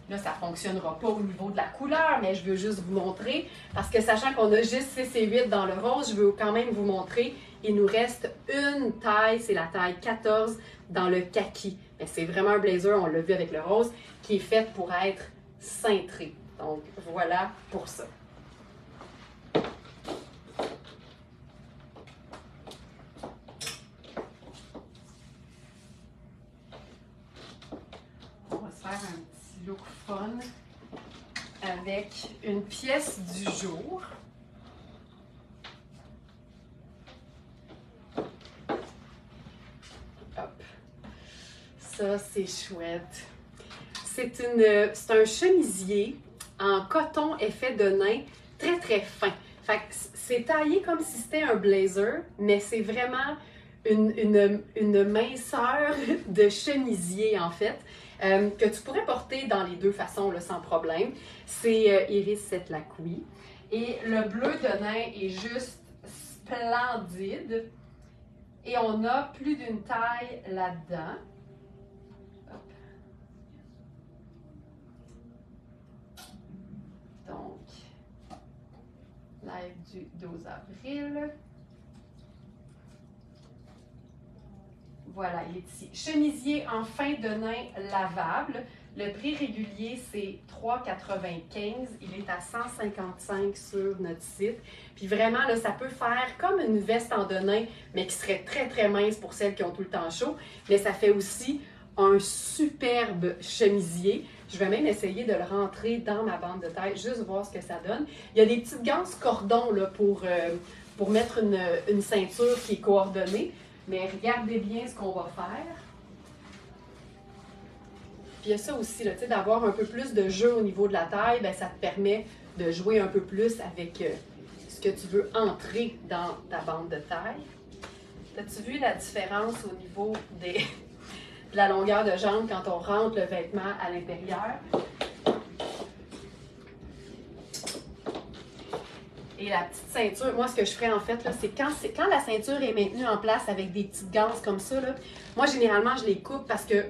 Là, ça ne fonctionnera pas au niveau de la couleur, mais je veux juste vous montrer. Parce que sachant qu'on a juste 6 et 8 dans le rose, je veux quand même vous montrer. Il nous reste une taille, c'est la taille 14 dans le kaki. Mais c'est vraiment un blazer, on l'a vu avec le rose, qui est fait pour être cintré. Donc, voilà pour ça. On va se faire un petit look fun avec une pièce du jour. Hop. Ça, c'est chouette. C'est un chemisier en coton effet de nain très très fin. Fait que c'est taillé comme si c'était un blazer, mais c'est vraiment une minceur de chemisier en fait, que tu pourrais porter dans les deux façons là, sans problème. C'est Iris Setlaqui. Et le bleu de nain est juste splendide. Et on a plus d'une taille là-dedans. Donc, live du 12 avril. Voilà, il est ici. Chemisier en fin de nain lavable. Le prix régulier, c'est 3,95. Il est à 155 sur notre site. Puis vraiment, là, ça peut faire comme une veste en de nain, mais qui serait très, très mince pour celles qui ont tout le temps chaud. Mais ça fait aussi un superbe chemisier. Je vais même essayer de le rentrer dans ma bande de taille, juste voir ce que ça donne. Il y a des petites ganses cordons là, pour mettre une ceinture qui est coordonnée. Mais regardez bien ce qu'on va faire. Puis il y a ça aussi, d'avoir un peu plus de jeu au niveau de la taille, bien, ça te permet de jouer un peu plus avec ce que tu veux entrer dans ta bande de taille. As-tu vu la différence au niveau de la longueur de jambe quand on rentre le vêtement à l'intérieur? Et la petite ceinture, moi, ce que je ferais en fait, c'est quand la ceinture est maintenue en place avec des petites ganses comme ça, là, moi, généralement, je les coupe parce que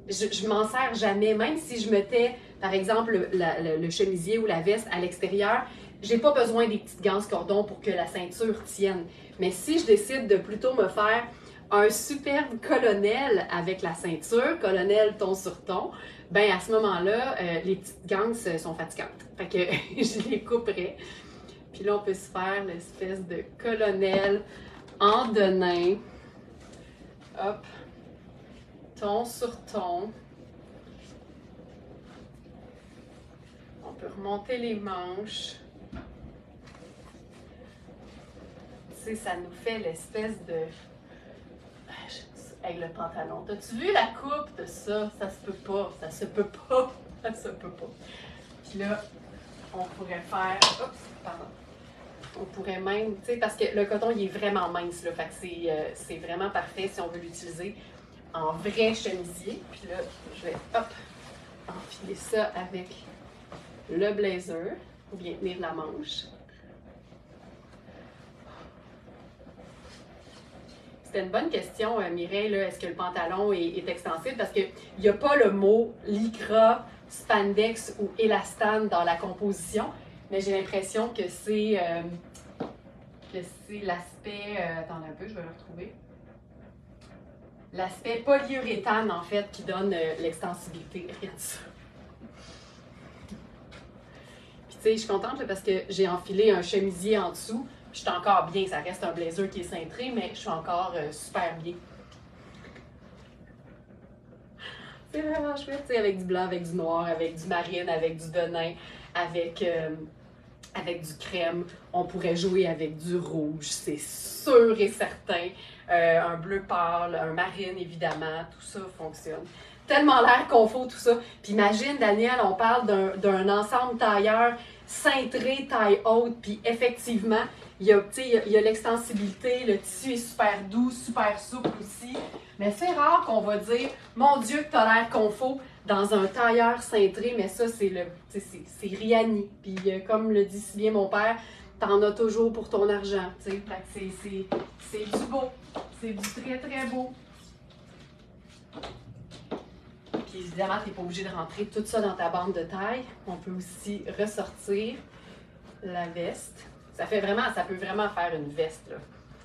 je m'en sers jamais. Même si je mettais, par exemple, le chemisier ou la veste à l'extérieur, j'ai pas besoin des petites ganses cordon pour que la ceinture tienne. Mais si je décide de plutôt me faire un superbe colonel avec la ceinture, colonel ton sur ton, ben à ce moment-là, les petites ganses sont fatigantes. Fait que je les couperais. Puis là, on peut se faire l'espèce de colonel en de nain. Hop. Ton sur ton. On peut remonter les manches. Tu sais, ça nous fait l'espèce de... Avec le pantalon. T'as-tu vu la coupe de ça? Ça se peut pas. Ça se peut pas. Ça se peut pas. Puis là, on pourrait faire... Oups, pardon. On pourrait même, tu sais, parce que le coton, il est vraiment mince, là. Fait que c'est vraiment parfait si on veut l'utiliser en vrai chemisier. Puis là, je vais, hop, enfiler ça avec le blazer pour bien tenir la manche. C'était une bonne question, Mireille, là, est-ce que le pantalon est extensible? Parce qu'il n'y a pas le mot lycra, spandex ou élastane dans la composition, mais j'ai l'impression que c'est l'aspect... attendez un peu, je vais le retrouver. L'aspect polyuréthane, en fait, qui donne l'extensibilité. Regarde ça. Puis, tu sais, je suis contente là, parce que j'ai enfilé un chemisier en dessous. Je suis encore bien. Ça reste un blazer qui est cintré, mais je suis encore super bien. C'est vraiment chouette, tu sais, avec du blanc, avec du noir, avec du marine, avec du denain, avec du crème. On pourrait jouer avec du rouge, c'est sûr et certain. Un bleu pâle, un marine, évidemment, tout ça fonctionne. Tellement l'air qu'on faut, tout ça. Puis imagine, Daniel, on parle d'un ensemble tailleur cintré, taille haute, puis effectivement, il y a l'extensibilité, le tissu est super doux, super souple aussi. Mais c'est rare qu'on va dire, mon Dieu, que t'as l'air qu'on faut dans un tailleur cintré, mais ça, c'est Rihanni. Puis comme le dit si bien mon père, t'en as toujours pour ton argent, tu sais. C'est du beau. C'est du très, très beau. Puis évidemment, tu n'es pas obligé de rentrer tout ça dans ta bande de taille. On peut aussi ressortir la veste. Ça peut vraiment faire une veste, là.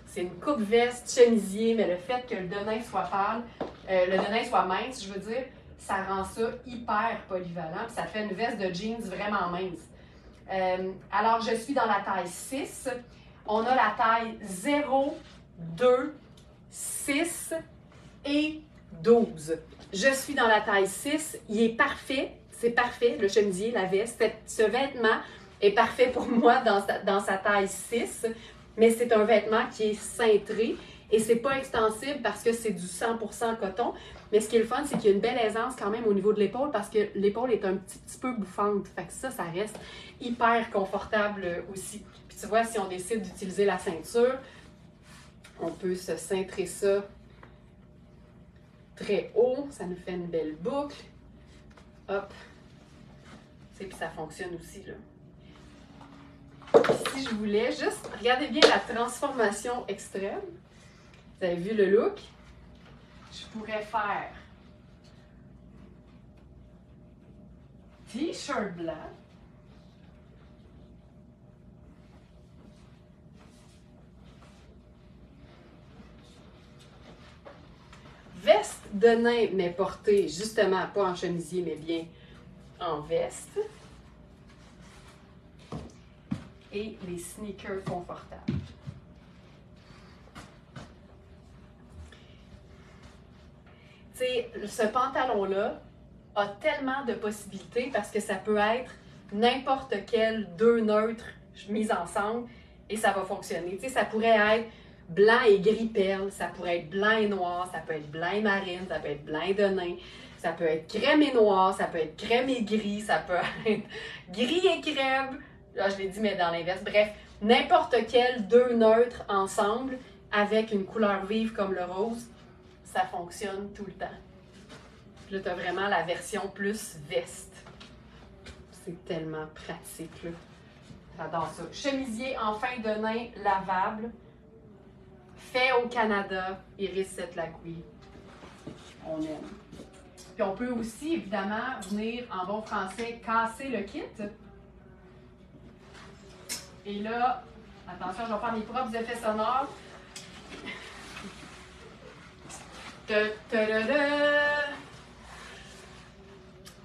C'est une coupe-veste chemisier, mais le fait que le denain soit pâle, le denim soit mince, je veux dire, ça rend ça hyper polyvalent, puis ça fait une veste de jeans vraiment mince. Alors, je suis dans la taille 6. On a la taille 0, 2, 6 et 12. Je suis dans la taille 6. Il est parfait. C'est parfait, le chemisier, la veste. Ce vêtement est parfait pour moi dans sa taille 6. Mais c'est un vêtement qui est cintré et c'est pas extensible parce que c'est du 100% coton. Mais ce qui est le fun, c'est qu'il y a une belle aisance quand même au niveau de l'épaule parce que l'épaule est un petit peu bouffante. Fait que ça reste hyper confortable aussi. Puis tu vois, si on décide d'utiliser la ceinture, on peut se cintrer ça très haut. Ça nous fait une belle boucle. Hop. Tu sais, puis ça fonctionne aussi, là. Si je voulais juste, regardez bien la transformation extrême. Vous avez vu le look? Je pourrais faire t-shirt blanc, veste de nain, mais portée justement pas en chemisier, mais bien en veste, et les sneakers confortables. Tu sais, ce pantalon-là a tellement de possibilités parce que ça peut être n'importe quel deux neutres mis ensemble et ça va fonctionner. Tu sais, ça pourrait être blanc et gris perle, ça pourrait être blanc et noir, ça peut être blanc et marine, ça peut être blanc et de nain, ça peut être crème et noir, ça peut être crème et gris, ça peut être gris et crème. Là, je l'ai dit, mais dans l'inverse. Bref, n'importe quel deux neutres ensemble avec une couleur vive comme le rose, ça fonctionne tout le temps. Puis là, tu as vraiment la version plus veste. C'est tellement pratique, là. J'adore ça. Chemisier en fin de nain lavable. Fait au Canada. Iris Setlagui. On aime. Puis on peut aussi, évidemment, venir en bon français casser le kit. Et là, attention, je vais faire mes propres effets sonores.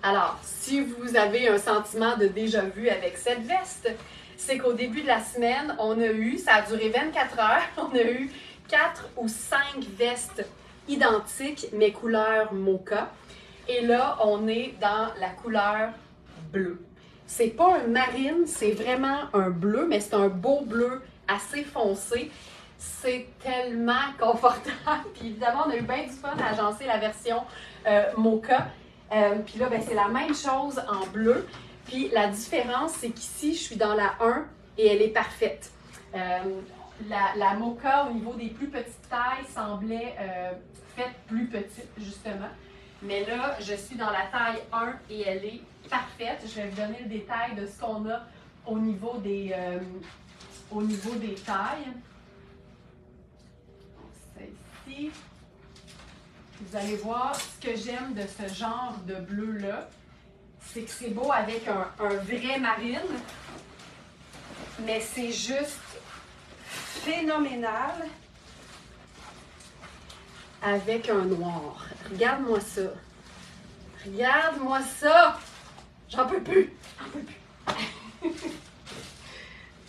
Alors, si vous avez un sentiment de déjà-vu avec cette veste, c'est qu'au début de la semaine, on a eu, ça a duré 24 heures, on a eu 4 ou 5 vestes identiques, mais couleur mocha. Et là, on est dans la couleur bleue. C'est pas un marine, c'est vraiment un bleu, mais c'est un beau bleu assez foncé. C'est tellement confortable. Puis évidemment, on a eu bien du fun à agencer la version mocha. Puis là, ben, c'est la même chose en bleu. Puis la différence, c'est qu'ici, je suis dans la 1 et elle est parfaite. La mocha, au niveau des plus petites tailles, semblait faite plus petite, justement. Mais là, je suis dans la taille 1 et elle est parfaite. Je vais vous donner le détail de ce qu'on a au niveau des tailles. Celle-ci. Vous allez voir, ce que j'aime de ce genre de bleu-là, c'est que c'est beau avec un vrai marine, mais c'est juste phénoménal avec un noir. Regarde-moi ça. Regarde-moi ça. J'en peux plus. J'en peux plus.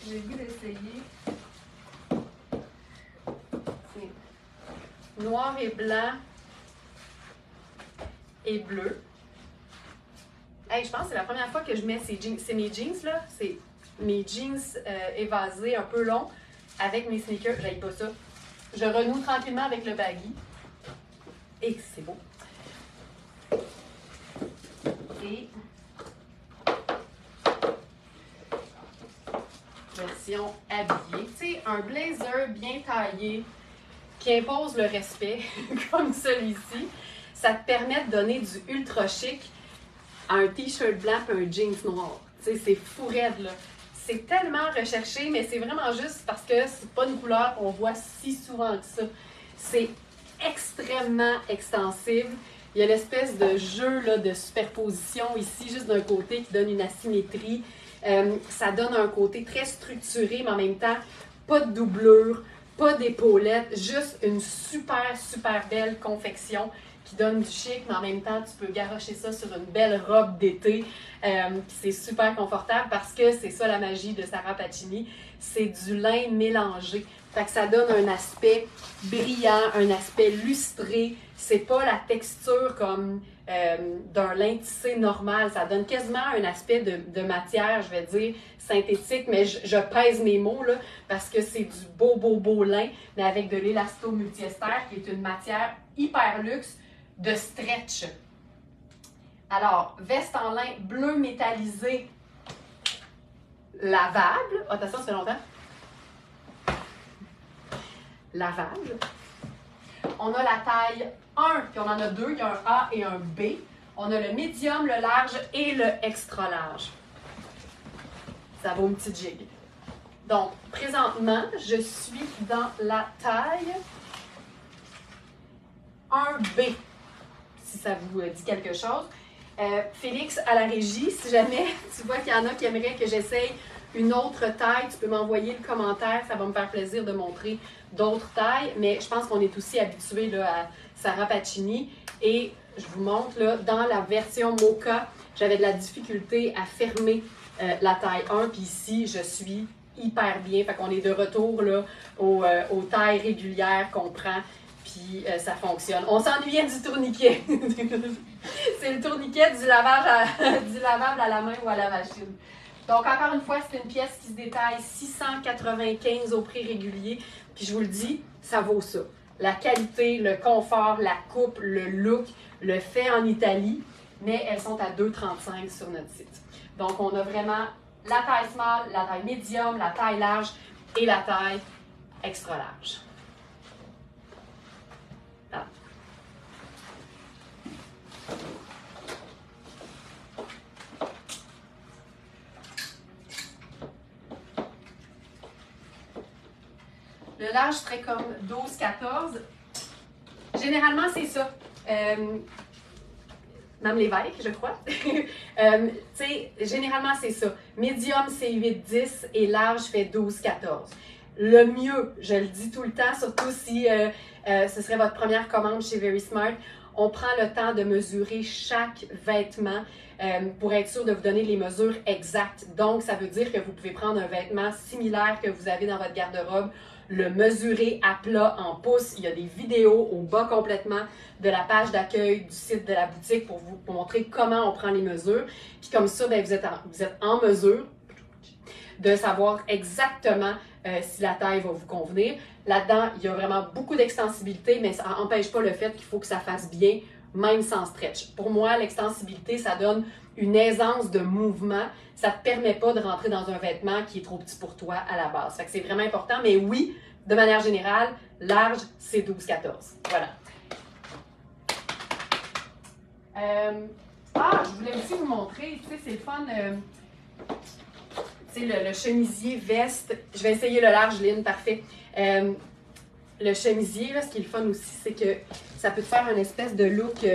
J'ai le goût d'essayer. Noir et blanc et bleu. Hey, je pense que c'est la première fois que je mets ces jeans. C'est mes jeans, là. C'est mes jeans évasés, un peu longs, avec mes sneakers. J'aille pas ça. Je renoue tranquillement avec le baggy. Et c'est beau. Et version habillée. Tu sais, un blazer bien taillé qui impose le respect, comme celui-ci, ça te permet de donner du ultra chic à un t-shirt blanc et un jeans noir. Tu sais, c'est fou raide, là. C'est tellement recherché, mais c'est vraiment juste parce que c'est pas une couleur qu'on voit si souvent que ça. C'est extrêmement extensible. Il y a l'espèce de jeu là, de superposition ici, juste d'un côté, qui donne une asymétrie. Ça donne un côté très structuré, mais en même temps, pas de doublure, pas d'épaulettes, juste une super, super belle confection qui donne du chic, mais en même temps, tu peux garrocher ça sur une belle robe d'été. C'est super confortable parce que c'est ça la magie de Sarah Pacini, c'est du lin mélangé. Fait que ça donne un aspect brillant, un aspect lustré. C'est pas la texture comme d'un lin tissé normal. Ça donne quasiment un aspect de matière, je vais dire, synthétique, mais je pèse mes mots là, parce que c'est du beau lin, mais avec de l'élasto multiester, qui est une matière hyper luxe de stretch. Alors, veste en lin bleu métallisé lavable. Attention, ça fait longtemps. Lavable. On a la taille 1, puis on en a deux. Il y a un A et un B. On a le médium, le large et le extra large. Ça vaut une petite gigue. Donc, présentement, je suis dans la taille 1B, si ça vous dit quelque chose. Félix, à la régie, si jamais tu vois qu'il y en a qui aimeraient que j'essaye une autre taille, tu peux m'envoyer le commentaire, ça va me faire plaisir de montrer d'autres tailles, mais je pense qu'on est aussi habitué là, à Sarah Pacini. Et je vous montre, là, dans la version Mocha, j'avais de la difficulté à fermer la taille 1, puis ici, je suis hyper bien. Fait qu'on est de retour là, aux tailles régulières qu'on prend, puis ça fonctionne. On s'ennuyait du tourniquet. C'est le tourniquet du lavage du lavable à la main ou à la machine. Donc, encore une fois, c'est une pièce qui se détaille 695 au prix régulier. Puis je vous le dis, ça vaut ça. La qualité, le confort, la coupe, le look, le fait en Italie, mais elles sont à 2,35 sur notre site. Donc, on a vraiment la taille small, la taille médium, la taille large et la taille extra large. Voilà. Le large serait comme 12-14. Généralement, c'est ça. Mme Lévesque, je crois. Généralement, c'est ça. Médium, c'est 8-10 et large fait 12-14. Le mieux, je le dis tout le temps, surtout si ce serait votre première commande chez Very Smart, on prend le temps de mesurer chaque vêtement pour être sûr de vous donner les mesures exactes. Donc, ça veut dire que vous pouvez prendre un vêtement similaire que vous avez dans votre garde-robe, le mesurer à plat en pouces. Il y a des vidéos au bas complètement de la page d'accueil du site de la boutique pour vous montrer comment on prend les mesures. Puis comme ça, bien, vous êtes en mesure de savoir exactement si la taille va vous convenir. Là-dedans, il y a vraiment beaucoup d'extensibilité, mais ça n'empêche pas le fait qu'il faut que ça fasse bien, même sans stretch. Pour moi, l'extensibilité, ça donne une aisance de mouvement. Ça ne te permet pas de rentrer dans un vêtement qui est trop petit pour toi à la base. Fait que c'est vraiment important, mais oui, de manière générale, large, c'est 12-14. Voilà. Je voulais aussi vous montrer, tu sais, c'est le fun, tu sais, le chemisier, veste. Je vais essayer le large, Lynn, parfait. Le chemisier, là, ce qui est le fun aussi, c'est que ça peut te faire une espèce de look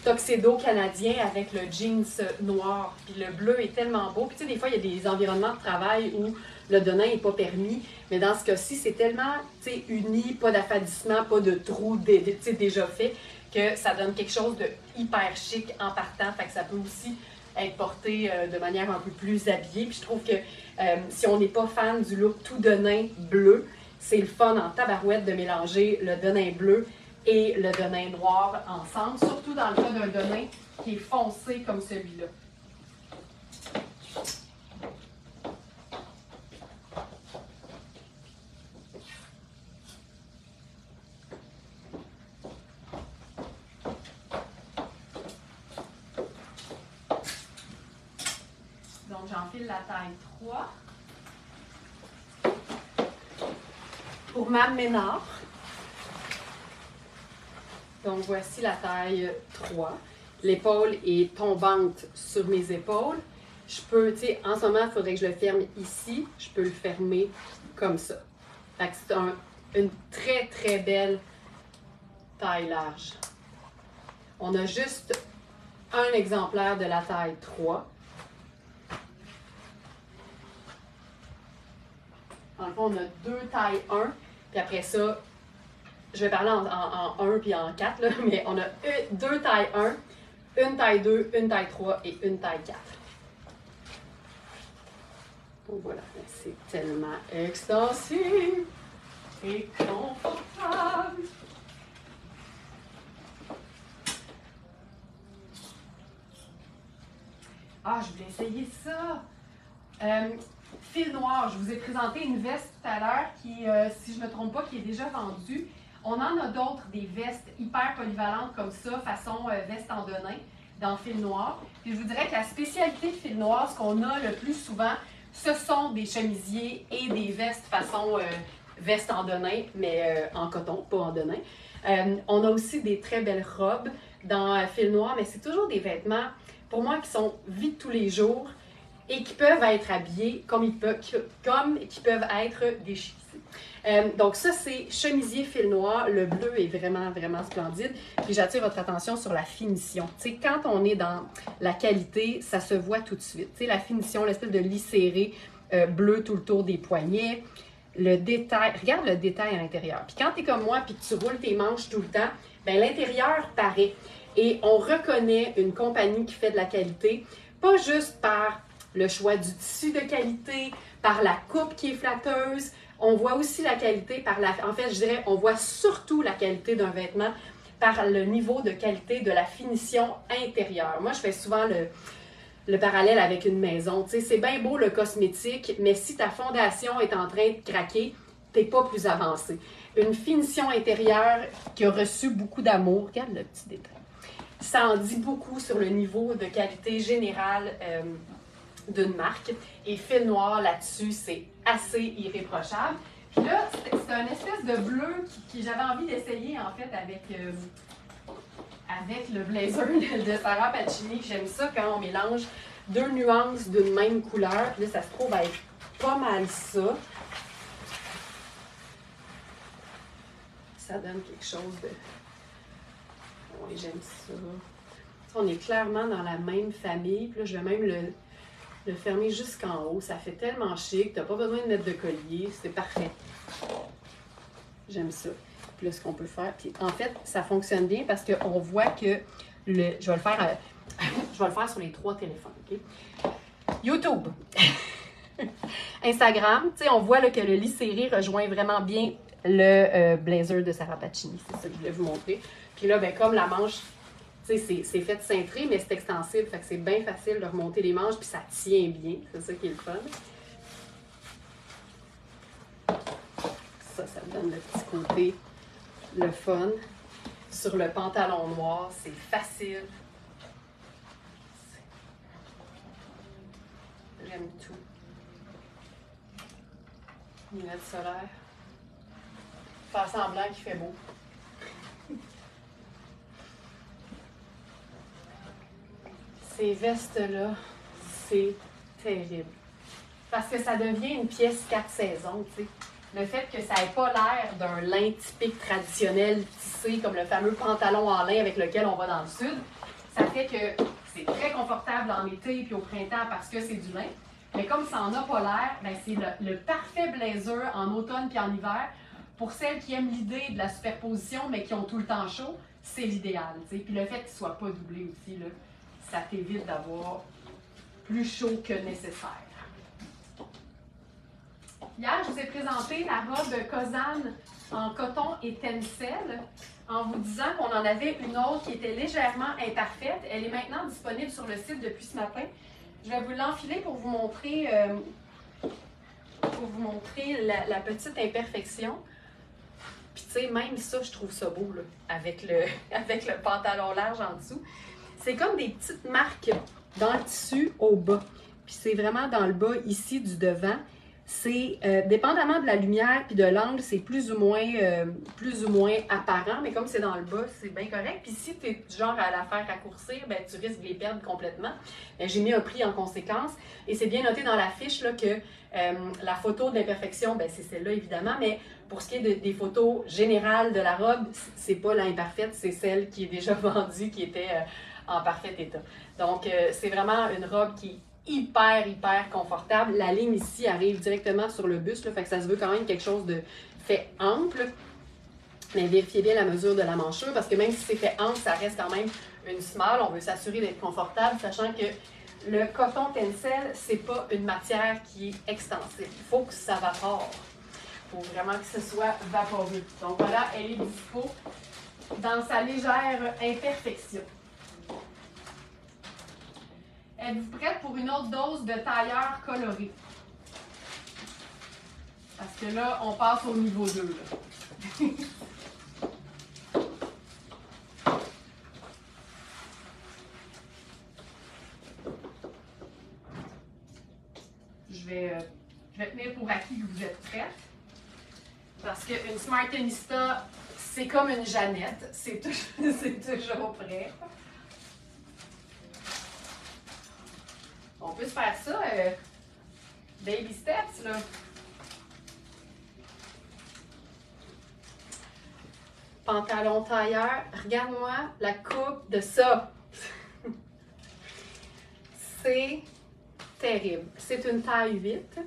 tuxedo canadien avec le jeans noir. Puis le bleu est tellement beau. Puis tu sais, des fois, il y a des environnements de travail où le denim n'est pas permis. Mais dans ce cas-ci, c'est tellement, tu sais, uni, pas d'affadissement, pas de trous déjà fait, que ça donne quelque chose de hyper chic en partant. Fait que ça peut aussi être porté de manière un peu plus habillée. Puis je trouve que si on n'est pas fan du look tout denim bleu, c'est le fun en tabarouette de mélanger le denim bleu et le denim noir ensemble, surtout dans le cas d'un denim qui est foncé comme celui-là. Donc, j'enfile la taille 3. Pour Mme Ménard. Donc, voici la taille 3. L'épaule est tombante sur mes épaules. Je peux, tu sais, en ce moment, il faudrait que je le ferme ici. Je peux le fermer comme ça. Fait que c'est une très, très belle taille large. On a juste un exemplaire de la taille 3. Dans le fond, on a deux tailles 1. Puis après ça, je vais parler en 1 puis en 4, là, mais on a deux tailles 1, une taille 2, une taille 3 et une taille 4. Donc voilà, c'est tellement extensif et confortable. Ah, je voulais essayer ça. Fil noir, je vous ai présenté une veste tout à l'heure qui, si je ne me trompe pas, qui est déjà vendue. On en a d'autres, des vestes hyper polyvalentes comme ça, façon veste en denain, dans fil noir. Puis je vous dirais que la spécialité de fil noir, ce qu'on a le plus souvent, ce sont des chemisiers et des vestes façon veste en denain, mais en coton, pas en denain. On a aussi des très belles robes dans fil noir, mais c'est toujours des vêtements, pour moi, qui sont vie de tous les jours et qui peuvent être habillés comme ils peuvent être déchirés. Donc ça, c'est chemisier fil noir. Le bleu est vraiment, vraiment splendide. Puis j'attire votre attention sur la finition. Tu sais, quand on est dans la qualité, ça se voit tout de suite. Tu sais, la finition, l'espèce de lis serré bleu tout le tour des poignets. Le détail, regarde le détail à l'intérieur. Puis quand tu es comme moi, puis que tu roules tes manches tout le temps, bien l'intérieur paraît. Et on reconnaît une compagnie qui fait de la qualité, pas juste par le choix du tissu de qualité, par la coupe qui est flatteuse. On voit aussi la qualité par la... En fait, je dirais, on voit surtout la qualité d'un vêtement par le niveau de qualité de la finition intérieure. Moi, je fais souvent le parallèle avec une maison. Tu sais, c'est bien beau le cosmétique, mais si ta fondation est en train de craquer, tu n'es pas plus avancé. Une finition intérieure qui a reçu beaucoup d'amour. Regarde le petit détail. Ça en dit beaucoup sur le niveau de qualité générale d'une marque. Et fil noir là-dessus, c'est assez irréprochable. Puis là, c'est un espèce de bleu qui j'avais envie d'essayer en fait avec le blazer de Sarah Pacini. J'aime ça quand on mélange deux nuances d'une même couleur. Puis là, ça se trouve à être pas mal ça. Ça donne quelque chose de... Oui, j'aime ça. On est clairement dans la même famille. Puis là, je vais même le fermer jusqu'en haut. Ça fait tellement chic. Tu n'as pas besoin de mettre de collier. C'est parfait. J'aime ça. Puis là, ce qu'on peut faire... Puis en fait, ça fonctionne bien parce qu'on voit que... Je vais le faire sur les 3 téléphones. Okay? YouTube. Instagram. Tu sais, on voit là, que le lis serré rejoint vraiment bien le blazer de Sarah Pacini. C'est ça que je voulais vous montrer. Puis là, ben, comme la manche... Tu sais, c'est fait cintré, mais c'est extensible. Fait que c'est bien facile de remonter les manches, puis ça tient bien. C'est ça qui est le fun. Ça me donne le petit côté, le fun. Sur le pantalon noir, c'est facile. J'aime tout. Lunettes solaires. Faire semblant qu'il fait beau. Ces vestes-là, c'est terrible. Parce que ça devient une pièce 4 saisons, tu sais. Le fait que ça n'ait pas l'air d'un lin typique traditionnel tissé, comme le fameux pantalon en lin avec lequel on va dans le sud, ça fait que c'est très confortable en été puis au printemps parce que c'est du lin. Mais comme ça n'en a pas l'air, ben c'est le parfait blazer en automne puis en hiver. Pour celles qui aiment l'idée de la superposition, mais qui ont tout le temps chaud, c'est l'idéal. Puis le fait qu'il ne soit pas doublé aussi, là, ça t'évite d'avoir plus chaud que nécessaire. Hier, je vous ai présenté la robe Kozan en coton et tencel en vous disant qu'on en avait une autre qui était légèrement imparfaite. Elle est maintenant disponible sur le site depuis ce matin. Je vais vous l'enfiler pour vous montrer, la petite imperfection. Puis tu sais, même ça, je trouve ça beau là, avec le pantalon large en dessous. C'est comme des petites marques dans le tissu au bas. Puis c'est vraiment dans le bas ici du devant. C'est, dépendamment de la lumière puis de l'angle, c'est plus ou moins apparent. Mais comme c'est dans le bas, c'est bien correct. Puis si tu es du genre à la faire raccourcir, ben, tu risques de les perdre complètement. J'ai mis un prix en conséquence. Et c'est bien noté dans la fiche là, que la photo d'imperfection, ben, c'est celle-là évidemment. Mais pour ce qui est des photos générales de la robe, c'est pas l'imparfaite, c'est celle qui est déjà vendue, qui était... en parfait état. Donc, c'est vraiment une robe qui est hyper confortable. La ligne ici arrive directement sur le buste, là, fait que ça se veut quand même quelque chose de fait ample. Mais vérifiez bien la mesure de la manchure parce que même si c'est fait ample, ça reste quand même une small. On veut s'assurer d'être confortable, sachant que le coton tencel, c'est pas une matière qui est extensible. Il faut que ça vapore. Il faut vraiment que ce soit vaporeux. Donc voilà, elle est dispo dans sa légère imperfection. Êtes-vous prête pour une autre dose de tailleur coloré? Parce que là, on passe au niveau 2. Là. Je vais tenir pour acquis que vous êtes prête. Parce qu'une Smartenista, c'est comme une Jeannette. C'est toujours prêt. On peut se faire ça, baby steps, là. Pantalon tailleur. Regarde-moi la coupe de ça. C'est terrible. C'est une taille 8.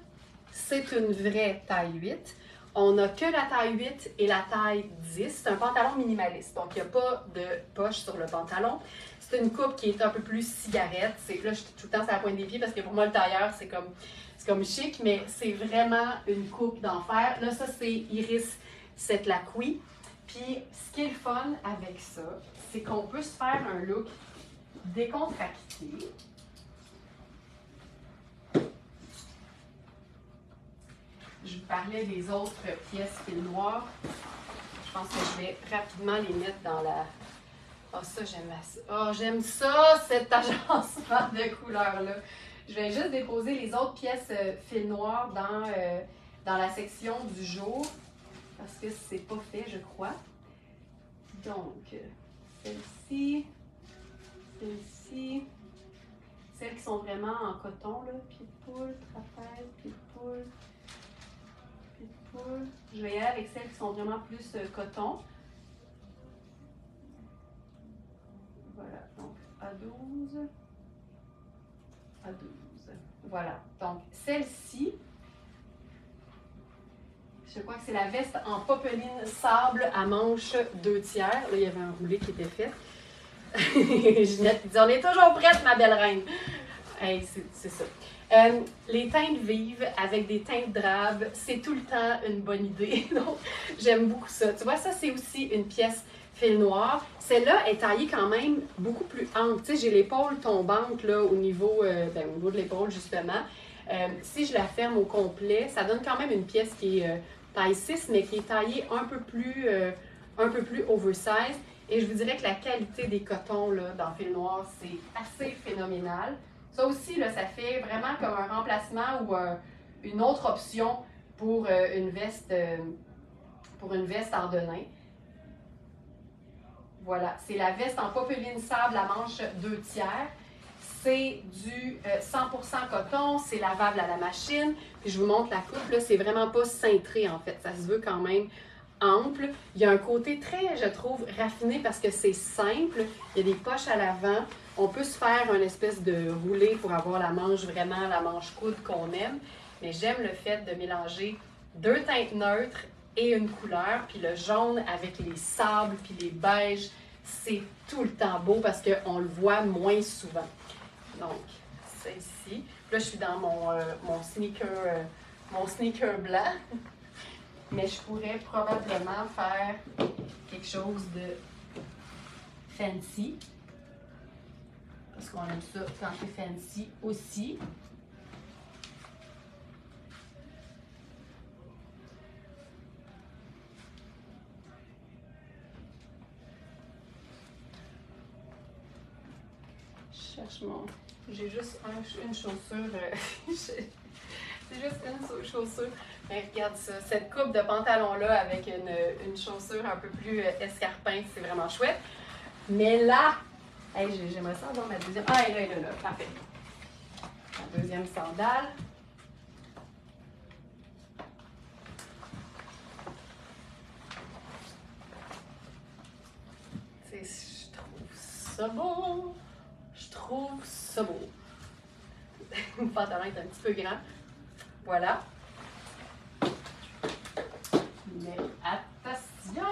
C'est une vraie taille 8. On n'a que la taille 8 et la taille 10. C'est un pantalon minimaliste, donc il n'y a pas de poche sur le pantalon. C'est une coupe qui est un peu plus cigarette. Là, je suis tout le temps sur la pointe des pieds parce que pour moi, le tailleur, c'est comme chic, mais c'est vraiment une coupe d'enfer. Là, ça, c'est Iris Setlaqui. Puis, ce qui est le fun avec ça, c'est qu'on peut se faire un look décontracté. Je vous parlais des autres pièces fil noir. Je pense que je vais rapidement les mettre dans la... Oh, ça, j'aime ça. Oh, j'aime ça, cet agencement de couleurs-là. Je vais juste déposer les autres pièces fil noir dans la section du jour. Parce que c'est pas fait, je crois. Donc, celle-ci, celle-ci, celles qui sont vraiment en coton, là, pied de poule, trapèze, pied de poule, pied de poule. Je vais y aller avec celles qui sont vraiment plus coton. Voilà, donc A12, A12. Voilà, donc celle-ci, je crois que c'est la veste en popeline sable à manches 2/3. Là, il y avait un roulé qui était fait. Ginette dit, on est toujours prête, ma belle reine. Hey, c'est ça. Les teintes vives avec des teintes drabes, c'est tout le temps une bonne idée. Donc, j'aime beaucoup ça. Tu vois, ça, c'est aussi une pièce fil noir. Celle-là est taillée quand même beaucoup plus ample. Tu sais, j'ai l'épaule tombante là, au niveau de l'épaule, justement. Si je la ferme au complet, ça donne quand même une pièce qui est taille 6, mais qui est taillée un peu plus oversize. Et je vous dirais que la qualité des cotons là, dans fil noir, c'est assez phénoménal. Ça aussi, là, ça fait vraiment comme un remplacement ou une autre option pour une veste en denim. Voilà, c'est la veste en popeline sable à manches 2/3. C'est du 100% coton, c'est lavable à la machine. Puis je vous montre la coupe, là, c'est vraiment pas cintré en fait, ça se veut quand même ample. Il y a un côté très, je trouve, raffiné parce que c'est simple. Il y a des poches à l'avant. On peut se faire une espèce de roulé pour avoir la manche vraiment, la manche coude qu'on aime. Mais j'aime le fait de mélanger deux teintes neutres et une couleur. Puis le jaune avec les sables puis les beiges, c'est tout le temps beau parce qu'on le voit moins souvent. Donc, c'est ici. Là, je suis dans mon sneaker blanc. Mais je pourrais probablement faire quelque chose de fancy. Parce qu'on aime ça quand c'est fancy aussi. Je cherche mon... J'ai juste une chaussure. C'est juste une chaussure. Mais regarde ça. Cette coupe de pantalon-là avec une chaussure un peu plus escarpinte, c'est vraiment chouette. Mais là, hey, j'aimerais ça avoir ma deuxième. Ah, elle est là. Parfait. Ma deuxième sandale. Je trouve ça beau. Je trouve ça beau. Le pantalon est un petit peu grand. Voilà. Mais attention,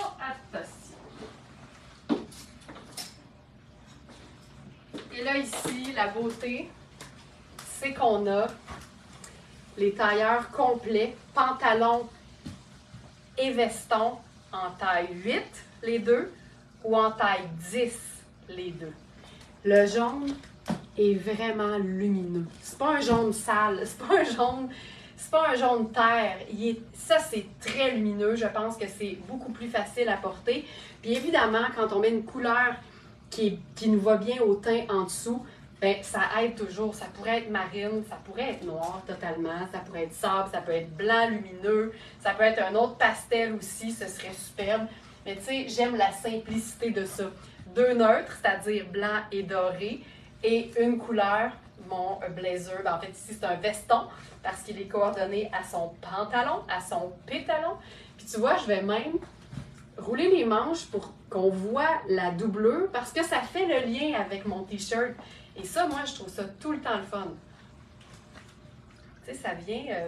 là, ici, la beauté, c'est qu'on a les tailleurs complets, pantalon et veston en taille 8, les deux, ou en taille 10, les deux. Le jaune est vraiment lumineux. C'est pas un jaune sale, c'est pas un jaune terre. Ça, c'est très lumineux. Je pense que c'est beaucoup plus facile à porter. Puis évidemment, quand on met une couleur qui nous va bien au teint en dessous, ben, ça aide toujours. Ça pourrait être marine, ça pourrait être noir totalement, ça pourrait être sable, ça peut être blanc lumineux, ça peut être un autre pastel aussi, ce serait superbe. Mais tu sais, j'aime la simplicité de ça. Deux neutres, c'est-à-dire blanc et doré, et une couleur, mon blazer. Ben, en fait, ici, c'est un veston parce qu'il est coordonné à son pantalon, à son pétalon. Puis tu vois, je vais même rouler les manches pour qu'on voit la doublure parce que ça fait le lien avec mon t-shirt. Et ça, moi, je trouve ça tout le temps le fun. Tu sais, ça vient...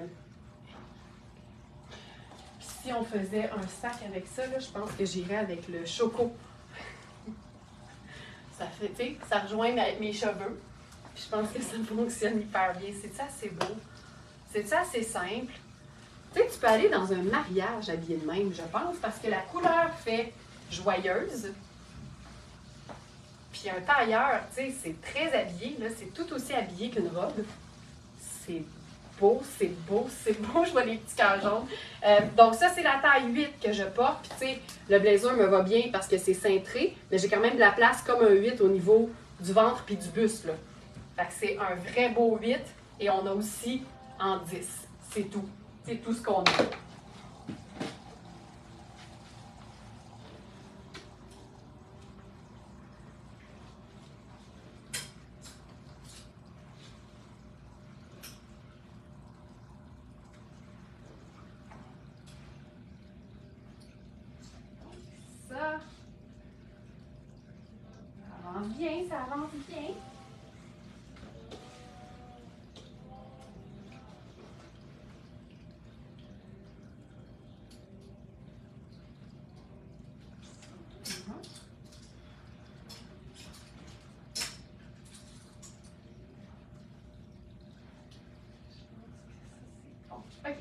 Puis si on faisait un sac avec ça, là, je pense que j'irais avec le choco. Ça fait, tu sais, ça rejoint mes cheveux. Puis je pense que ça fonctionne hyper bien. C'est ça, c'est beau. C'est ça, c'est simple. Tu sais, tu peux aller dans un mariage habillé de même, je pense, parce que la couleur fait joyeuse. Puis un tailleur, tu sais, c'est très habillé, là, c'est tout aussi habillé qu'une robe. C'est beau, c'est beau, c'est beau, je vois les petits cœurs jaunes. Donc ça, c'est la taille 8 que je porte. Puis tu sais, le blazer me va bien parce que c'est cintré, mais j'ai quand même de la place comme un 8 au niveau du ventre puis du buste, là. Fait que c'est un vrai beau 8 et on a aussi en 10. C'est tout. C'est tout ce qu'on a. Ça avance bien, ça avance bien. OK.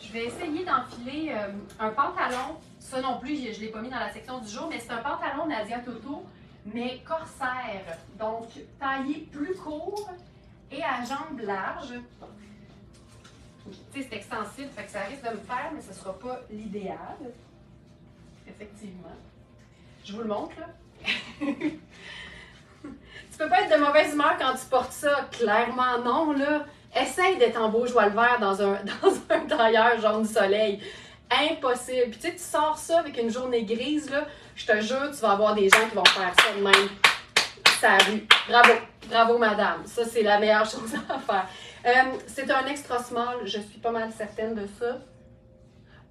Je vais essayer d'enfiler un pantalon. Ça non plus, je ne l'ai pas mis dans la section du jour, mais c'est un pantalon Nadia Toto, mais corsaire. Donc, taillé plus court et à jambes larges. Tu sais, c'est extensible, fait que ça risque de me faire, mais ce ne sera pas l'idéal. Effectivement. Je vous le montre, là. Tu peux pas être de mauvaise humeur quand tu portes ça. Clairement non, là. Essaye d'être en beau joie le vert dans un tailleur jaune soleil. Impossible. Puis tu sais, tu sors ça avec une journée grise, là, je te jure, tu vas avoir des gens qui vont faire ça de même. Ça rue. Bravo. Bravo, madame. Ça, c'est la meilleure chose à faire. C'est un extra small. Je suis pas mal certaine de ça.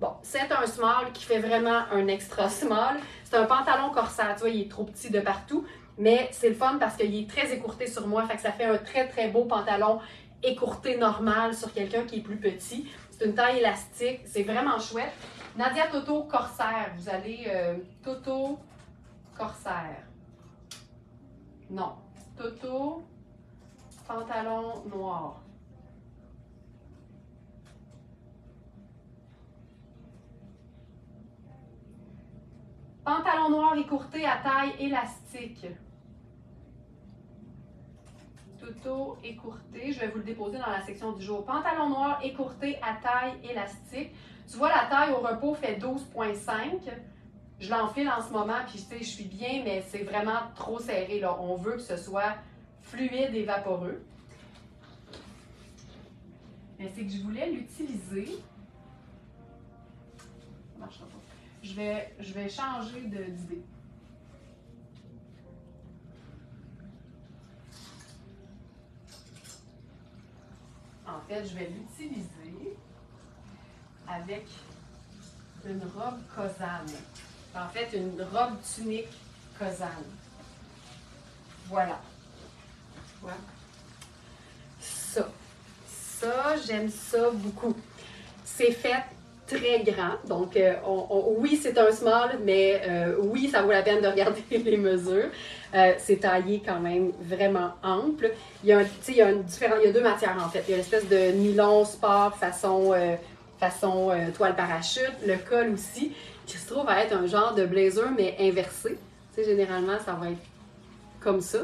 Bon, c'est un small qui fait vraiment un extra small. C'est un pantalon corsaire. Tu vois, il est trop petit de partout. Mais c'est le fun parce qu'il est très écourté sur moi. Fait que ça fait un très, très beau pantalon écourté normal sur quelqu'un qui est plus petit. C'est une taille élastique. C'est vraiment chouette. Nadia Toto corsaire. Vous allez... Toto corsaire. Non. Toto pantalon noir. Pantalon noir écourté à taille élastique. Toto écourté. Je vais vous le déposer dans la section du jour. Pantalon noir écourté à taille élastique. Tu vois, la taille au repos fait 12,5. Je l'enfile en ce moment, puis tu sais, je suis bien, mais c'est vraiment trop serré, là. On veut que ce soit fluide et vaporeux. Mais c'est que je voulais l'utiliser. Ça marchera pas. Je vais changer d'idée. En fait, je vais l'utiliser avec une robe Kozan. En fait, une robe tunique Kozan. Voilà. Voilà. Ça, j'aime ça beaucoup. C'est fait très grand. Donc, oui, c'est un small, mais oui, ça vaut la peine de regarder les mesures. C'est taillé quand même vraiment ample. Il y a, il y a deux matières en fait. Il y a l'espèce de nylon sport façon toile parachute, le col aussi, qui se trouve à être un genre de blazer, mais inversé. Généralement, ça va être comme ça.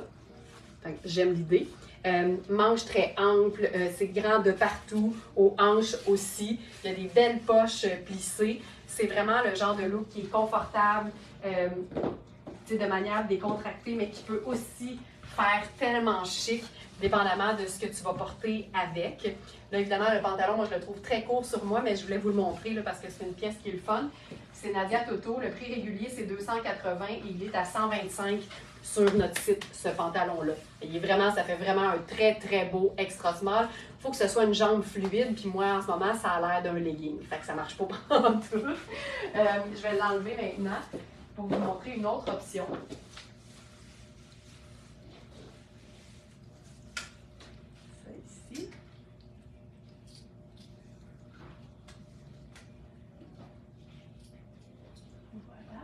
J'aime l'idée. Manche très ample, c'est grand de partout, aux hanches aussi. Il y a des belles poches plissées. C'est vraiment le genre de look qui est confortable, de manière décontractée, mais qui peut aussi faire tellement chic, dépendamment de ce que tu vas porter avec. Là, évidemment, le pantalon, moi, je le trouve très court sur moi, mais je voulais vous le montrer là, parce que c'est une pièce qui est le fun. C'est Nadia Toto. Le prix régulier, c'est 280 et il est à 125 sur notre site, ce pantalon-là. Il est vraiment, ça fait vraiment un très, très beau extra small. Il faut que ce soit une jambe fluide, puis moi, en ce moment, ça a l'air d'un legging. Fait que ça marche pas en tout. Je vais l'enlever maintenant pour vous montrer une autre option. Celle-ci. Voilà.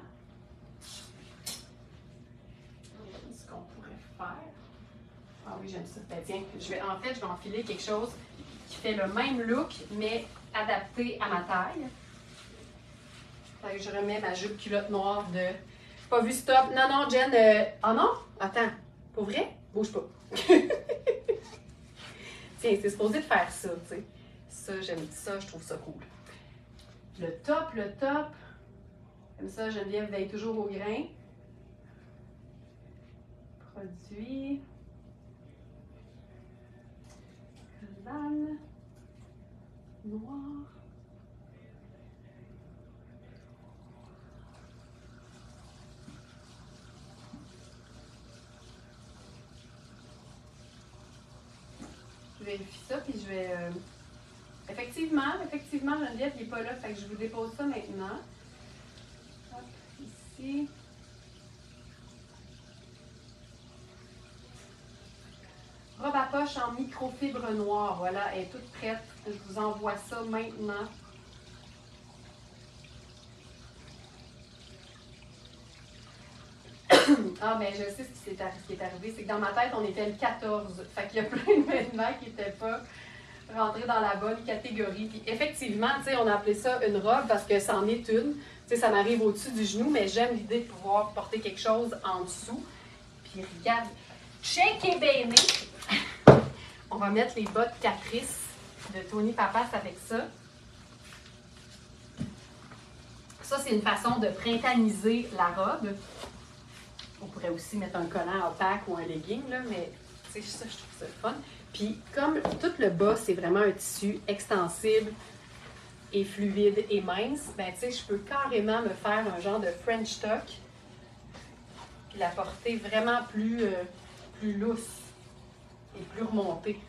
Ce qu'on pourrait faire. Ah oui, j'aime ça. Ben, tiens, je vais enfiler quelque chose qui fait le même look, mais adapté à ma taille. Fait que je remets ma jupe culotte noire de... Pas vu stop. Non, non, Jen. Oh non? Attends. Pour vrai? Bouge pas. Tiens, c'est supposé de faire ça, tu sais. Ça, j'aime ça, je trouve ça cool. Le top. Comme ça, Geneviève veille toujours au grain. Produit. Cristal. Noir. Je vérifie ça, puis je vais... Effectivement, Geneviève, il n'est pas là, fait que je vous dépose ça maintenant. Hop, ici. Robe à poche en microfibre noire, voilà, elle est toute prête. Je vous envoie ça maintenant. Ah, ben je sais ce qui est arrivé, c'est que dans ma tête, on était le 14. Fait qu'il y a plein de vêtements qui n'étaient pas rentrés dans la bonne catégorie. Puis effectivement, tu sais, on a appelé ça une robe parce que c'en est une. Tu sais, ça m'arrive au-dessus du genou, mais j'aime l'idée de pouvoir porter quelque chose en dessous. Puis regarde, check baby! On va mettre les bottes Caprice de Tony Papas avec ça. Ça, c'est une façon de printaniser la robe. On pourrait aussi mettre un collant opaque ou un legging, là, mais ça, je trouve ça fun. Puis, comme tout le bas, c'est vraiment un tissu extensible et fluide et mince, ben, tu sais, je peux carrément me faire un genre de French tuck puis la porter vraiment plus lousse et plus remontée.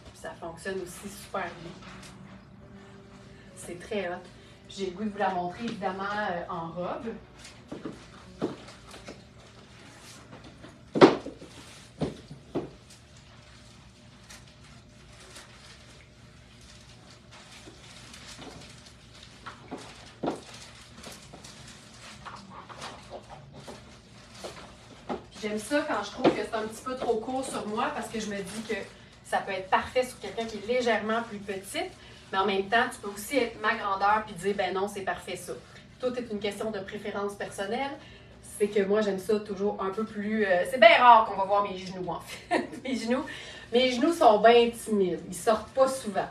Puis ça fonctionne aussi super bien. C'est très hot. J'ai le goût de vous la montrer évidemment en robe. J'aime ça quand je trouve que c'est un petit peu trop court sur moi parce que je me dis que ça peut être parfait sur quelqu'un qui est légèrement plus petite, mais en même temps, tu peux aussi être ma grandeur puis dire ben non, c'est parfait ça. Tout est une question de préférence personnelle. C'est que moi, j'aime ça toujours un peu plus... c'est bien rare qu'on va voir mes genoux, en fait. Mes genoux sont bien timides. Ils sortent pas souvent.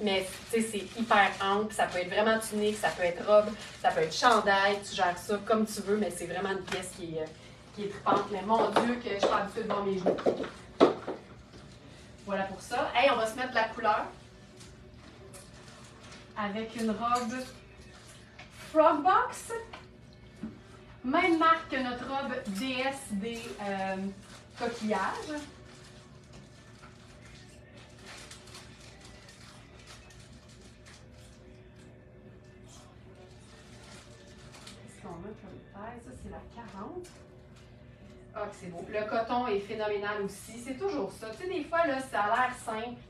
Mais tu sais, c'est hyper ample. Ça peut être vraiment tunique, ça peut être robe, ça peut être chandail. Tu gères ça comme tu veux, mais c'est vraiment une pièce qui est trippante. Mais mon Dieu, que je suis pas habituée de voir mes genoux. Voilà pour ça. Hey, on va se mettre de la couleur. Avec une robe Frogbox. Même marque que notre robe DS des coquillages. Qu'est-ce qu'on a comme taille? Ça, c'est la 40. Ah, que c'est beau. Le coton est phénoménal aussi. C'est toujours ça. Tu sais, des fois, là, ça a l'air simple,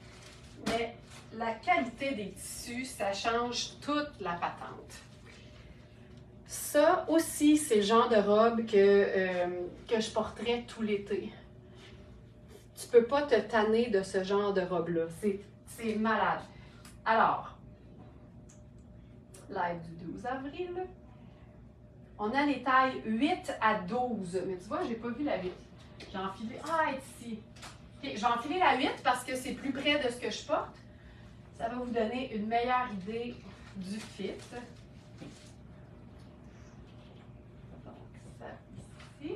mais la qualité des tissus, ça change toute la patente. Ça aussi, c'est le genre de robe que je porterais tout l'été. Tu peux pas te tanner de ce genre de robe-là. C'est malade. Alors, live du 12 avril. On a les tailles 8 à 12. Mais tu vois, j'ai pas vu la 8. J'ai enfilé. Ah, elle est ici. Okay, je vais enfiler la 8 parce que c'est plus près de ce que je porte. Ça va vous donner une meilleure idée du fit. Donc, ça ici.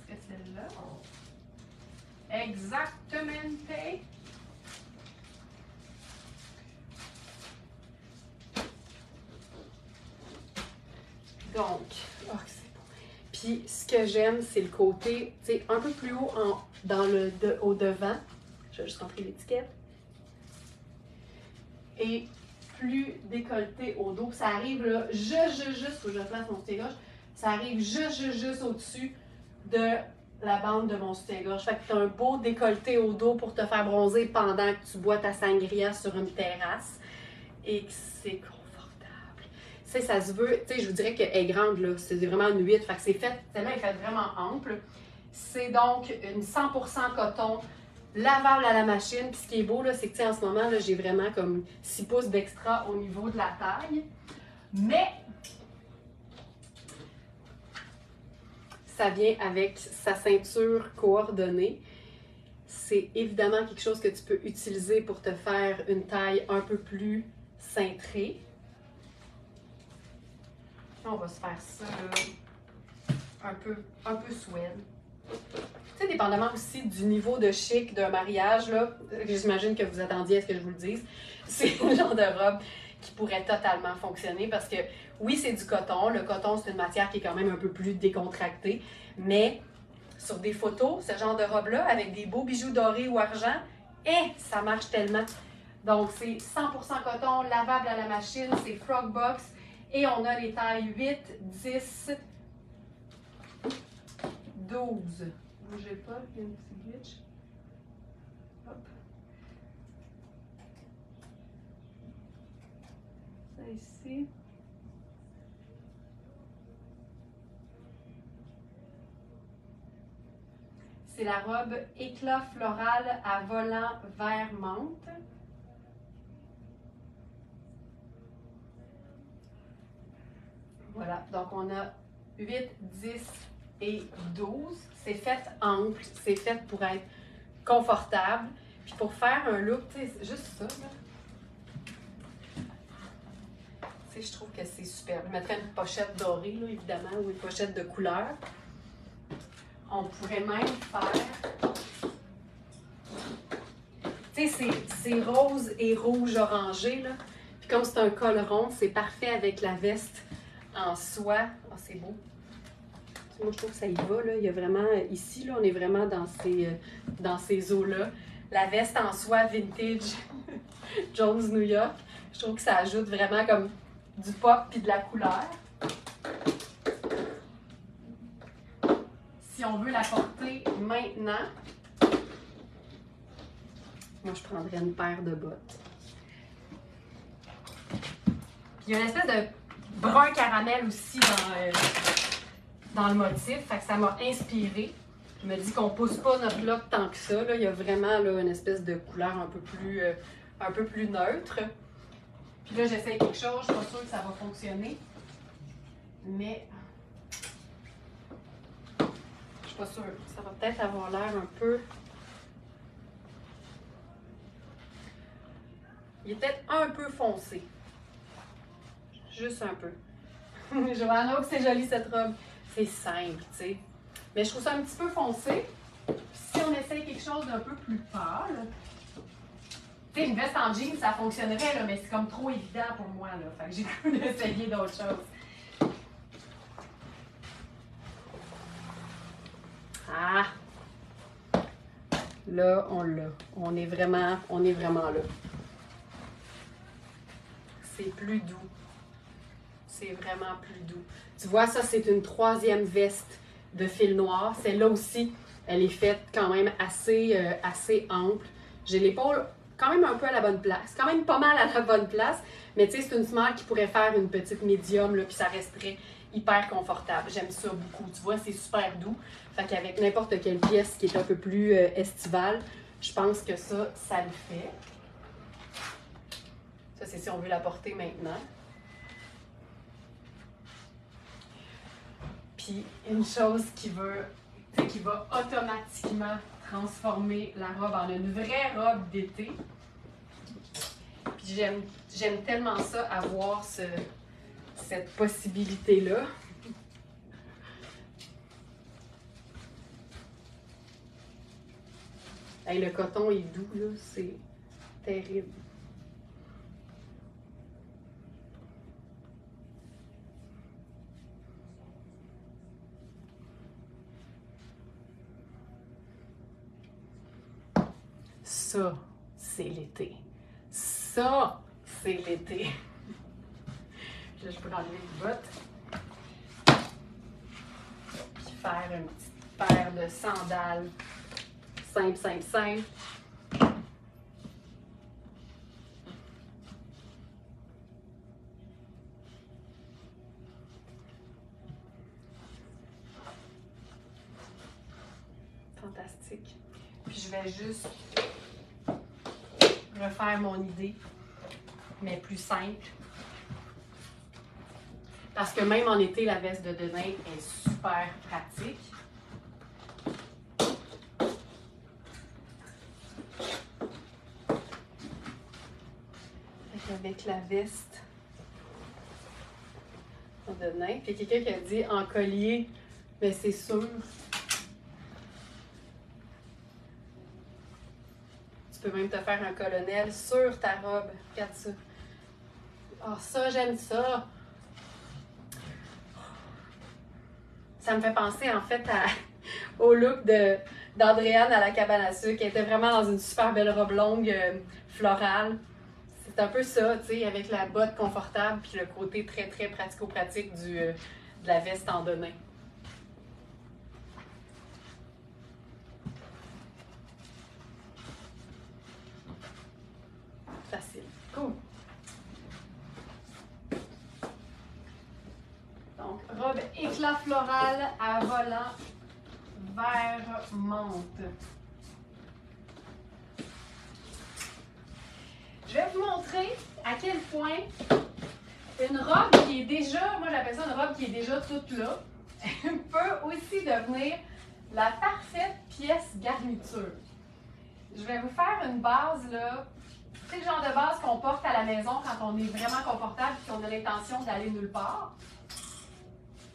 Est-ce que celle-là? Exactement. Donc, oh, c'est beau. Puis, ce que j'aime, c'est le côté, tu sais, un peu plus haut au devant. Je vais juste rentrer l'étiquette. Et plus décolleté au dos. Ça arrive là, juste, faut que je place mon soutien-gorge. Ça arrive juste au-dessus de la bande de mon soutien-gorge. Fait que tu as un beau décolleté au dos pour te faire bronzer pendant que tu bois ta sangria sur une terrasse. Et que c'est confortable. Tu sais, ça se veut, tu sais, je vous dirais qu'elle est grande, là. C'est vraiment une 8. Fait que c'est fait, celle-là est faite vraiment ample. C'est donc une 100% coton, lavable à la machine. Puis ce qui est beau, là, c'est que, tu sais, en ce moment, là, j'ai vraiment comme 6 pouces d'extra au niveau de la taille. Mais ça vient avec sa ceinture coordonnée. C'est évidemment quelque chose que tu peux utiliser pour te faire une taille un peu plus cintrée. On va se faire ça là, un peu suède. Tu sais, dépendamment aussi du niveau de chic d'un mariage, là, j'imagine que vous attendiez à ce que je vous le dise, c'est le genre de robe qui pourrait totalement fonctionner parce que oui, c'est du coton. Le coton, c'est une matière qui est quand même un peu plus décontractée, mais sur des photos, ce genre de robe-là, avec des beaux bijoux dorés ou argent, ça marche tellement. Donc, c'est 100% coton, lavable à la machine, c'est Frog Box, et on a les tailles 8, 10, 12. Bougez pas, il y a un petit glitch. Hop. Ça ici. C'est la robe éclat floral à volant vert menthe. Voilà, donc on a 8, 10 et 12. C'est fait ample, c'est fait pour être confortable. Puis pour faire un look, tu sais, juste ça, là. Tu sais, je trouve que c'est super. Je mettrais une pochette dorée, là, évidemment, ou une pochette de couleur. On pourrait même faire, tu sais, c'est rose et rouge orangé, là. Puis comme c'est un col rond, c'est parfait avec la veste en soie. Oh, c'est beau. Moi, je trouve que ça y va, là. Il y a vraiment, ici, là, on est vraiment dans ces eaux-là. La veste en soie vintage Jones New York. Je trouve que ça ajoute vraiment comme du pop puis de la couleur. Si on veut la porter maintenant, moi, je prendrais une paire de bottes. Puis il y a une espèce de brun caramel aussi dans le motif, fait que ça m'a inspirée. Je me dis qu'on pousse pas notre look tant que ça. Là. Il y a vraiment là, une espèce de couleur un peu plus neutre. Puis là, j'essaie quelque chose, je suis pas sûre que ça va fonctionner. Mais je suis pas sûre. Ça va peut-être avoir l'air un peu. Il est peut-être un peu foncé. Juste un peu. Joanna, c'est joli cette robe. C'est simple, tu sais. Mais je trouve ça un petit peu foncé. Puis si on essaye quelque chose d'un peu plus pâle, tu sais, une veste en jeans, ça fonctionnerait, là, mais c'est comme trop évident pour moi, là. Fait que j'ai cru d'essayer d'autres choses. Ah! Là, on l'a. On est vraiment là. C'est plus doux. C'est vraiment plus doux. Tu vois, ça, c'est une troisième veste de fil noir. Celle-là aussi, elle est faite quand même assez ample. J'ai l'épaule quand même un peu à la bonne place, quand même pas mal à la bonne place, mais tu sais, c'est une semelle qui pourrait faire une petite médium, là, puis ça resterait hyper confortable. J'aime ça beaucoup. Tu vois, c'est super doux. Fait qu'avec n'importe quelle pièce qui est un peu plus estivale, je pense que ça le fait. Ça, c'est si on veut la porter maintenant. Puis, une chose qui va automatiquement transformer la robe en une vraie robe d'été. Puis, j'aime tellement ça, avoir cette possibilité-là. Hey, le coton est doux, là, c'est terrible. Ça, c'est l'été. Ça, c'est l'été. Là, je peux enlever les bottes. Puis faire une petite paire de sandales. Simple, simple, simple. Fantastique. Puis je vais juste refaire mon idée, mais plus simple. Parce que même en été, la veste de Denain est super pratique. Avec la veste de Denain. Puis il y a quelqu'un qui a dit en collier, mais c'est sûr. Tu peux même te faire un colonel sur ta robe. Regarde ça. Oh, ça, j'aime ça. Ça me fait penser en fait au look d'Andréane à la cabane à sucre. Elle était vraiment dans une super belle robe longue florale. C'est un peu ça, tu sais, avec la botte confortable puis le côté très, très pratico-pratique de la veste en Denain. Facile. Cool. Donc, robe éclat floral à volant vert menthe. Je vais vous montrer à quel point une robe qui est déjà, moi j'appelle ça une robe qui est déjà toute là, peut aussi devenir la parfaite pièce garniture. Je vais vous faire une base là, c'est le genre de base qu'on porte à la maison quand on est vraiment confortable et qu'on a l'intention d'aller nulle part.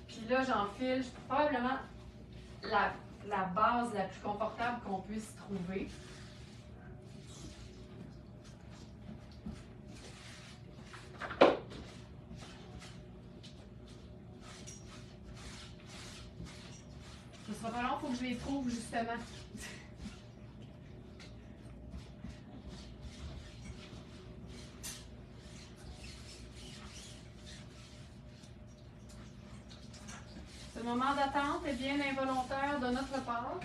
Puis là, j'enfile probablement la base la plus confortable qu'on puisse trouver. Ce sera pas long, il faut que je les trouve justement. Ce moment d'attente est bien involontaire de notre part.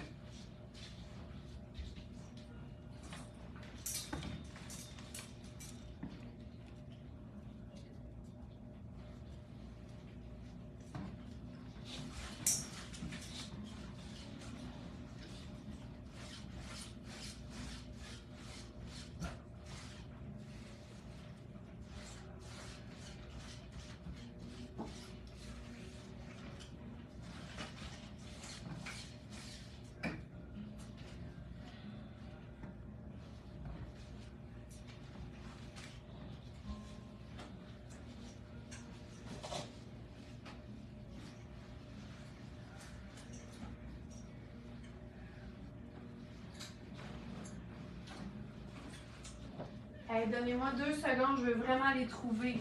Hey, donnez-moi 2 secondes, je veux vraiment les trouver.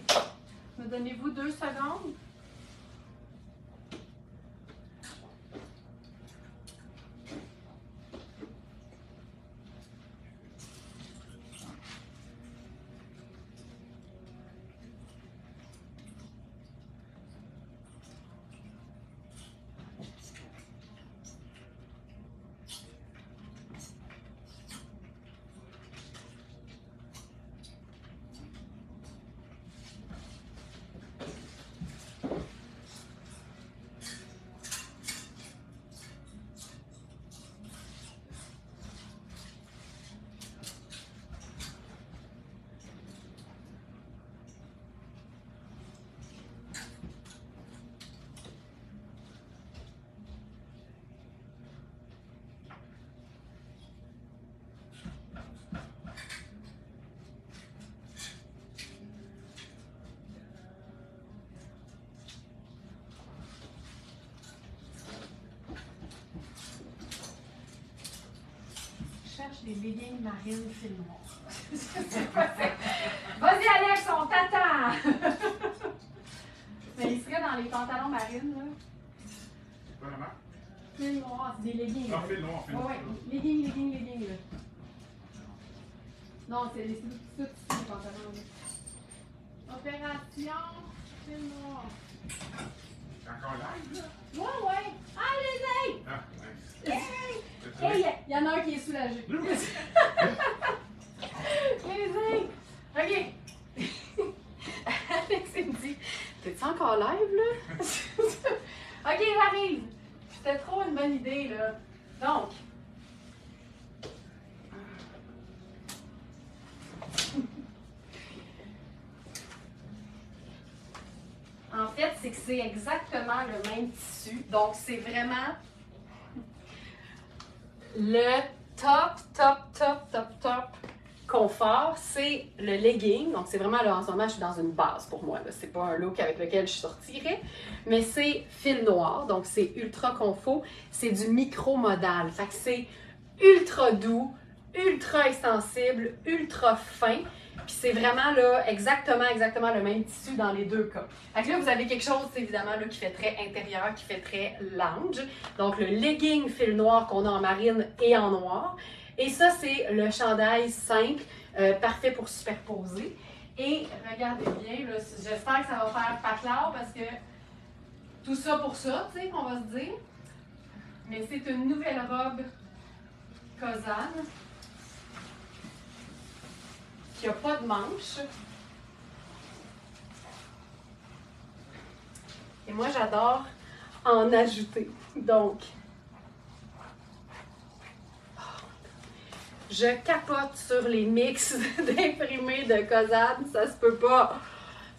Me donnez-vous 2 secondes? cherche des leggings marines fil noir. Vas-y, Alex, on t'attend! Mais il serait dans les pantalons marines, là. C'est pas la marque? Fil noir, c'est des leggings. Ah, fil noir, fil noir. Oui, leggings, là. Non, c'est les petits pantalons, là. Opération fil noir. C'est encore live, là? Ouais. Allez-y! Ah, nice. Hey, il y en a un qui est soulagé. Allez-y! OK. Alex, il me dit, t'es-tu encore live, là? OK, j'arrive. C'était trop une bonne idée, là. Donc. En fait, c'est que c'est exactement le même tissu. Donc, c'est vraiment le top confort, c'est le legging. Donc, c'est vraiment, là, en ce moment, je suis dans une base pour moi. C'est pas un look avec lequel je sortirais, mais c'est fil noir. Donc, c'est ultra confort. C'est du micro-modal. Fait que c'est ultra doux, ultra extensible, ultra fin. Puis c'est vraiment là, exactement le même tissu dans les deux cas. Fait que là, vous avez quelque chose, évidemment, là, qui fait très intérieur, qui fait très lounge. Donc, le legging fil noir qu'on a en marine et en noir. Et ça, c'est le chandail simple, parfait pour superposer. Et regardez bien, là, j'espère que ça va faire pas clair parce que tout ça pour ça, tu sais, qu'on va se dire. Mais c'est une nouvelle robe Kozan qui n'a pas de manches. Et moi, j'adore en ajouter. Donc, je capote sur les mix d'imprimés de Kozan. Ça se peut pas.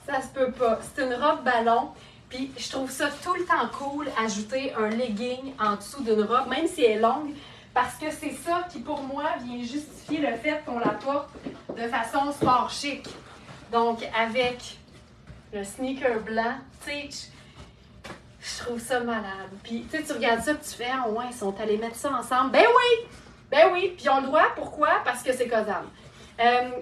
Ça se peut pas. C'est une robe ballon. Puis, je trouve ça tout le temps cool, ajouter un legging en dessous d'une robe, même si elle est longue. Parce que c'est ça qui, pour moi, vient justifier le fait qu'on la porte de façon sport chic. Donc, avec le sneaker blanc, tu sais, je trouve ça malade. Puis, tu sais, tu regardes ça, puis tu fais, ah ouais, ils sont allés mettre ça ensemble. Ben oui, puis on le doit. Pourquoi? Parce que c'est Kozan.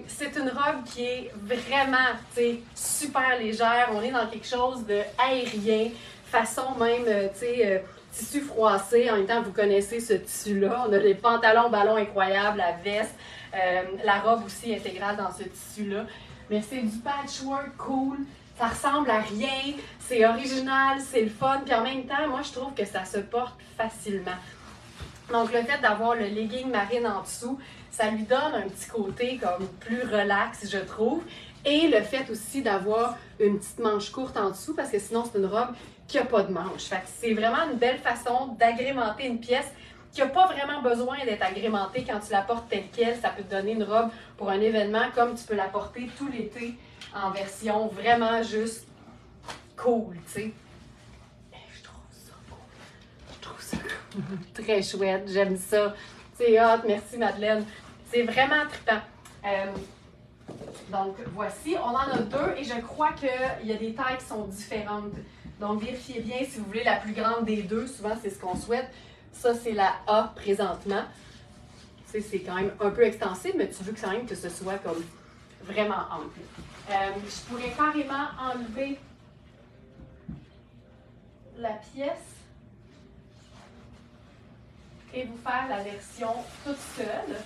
C'est une robe qui est vraiment, tu sais, super légère. On est dans quelque chose de aérien, façon même, tu sais, tissu froissé. En même temps, vous connaissez ce tissu-là. On a les pantalons ballons incroyables, la veste, la robe aussi intégrale dans ce tissu-là. Mais c'est du patchwork cool. Ça ressemble à rien. C'est original, c'est le fun. Puis en même temps, moi, je trouve que ça se porte facilement. Donc, le fait d'avoir le legging marine en dessous, ça lui donne un petit côté comme plus relax, je trouve. Et le fait aussi d'avoir une petite manche courte en dessous, parce que sinon, c'est une robe qui n'a pas de manche. Fait que c'est vraiment une belle façon d'agrémenter une pièce qui n'a pas vraiment besoin d'être agrémentée quand tu la portes telle quelle. Ça peut te donner une robe pour un événement comme tu peux la porter tout l'été en version vraiment juste cool, tu sais. Je trouve ça cool. Très chouette, j'aime ça. C'est hot, merci Madeleine. C'est vraiment trippant. Donc voici, on en a deux et je crois qu'il y a des tailles qui sont différentes. Donc vérifiez bien si vous voulez la plus grande des deux, souvent c'est ce qu'on souhaite. Ça c'est la A présentement. Tu sais, c'est quand même un peu extensible, mais tu veux quand même que ce soit comme vraiment ample. Je pourrais carrément enlever la pièce et vous faire la version toute seule.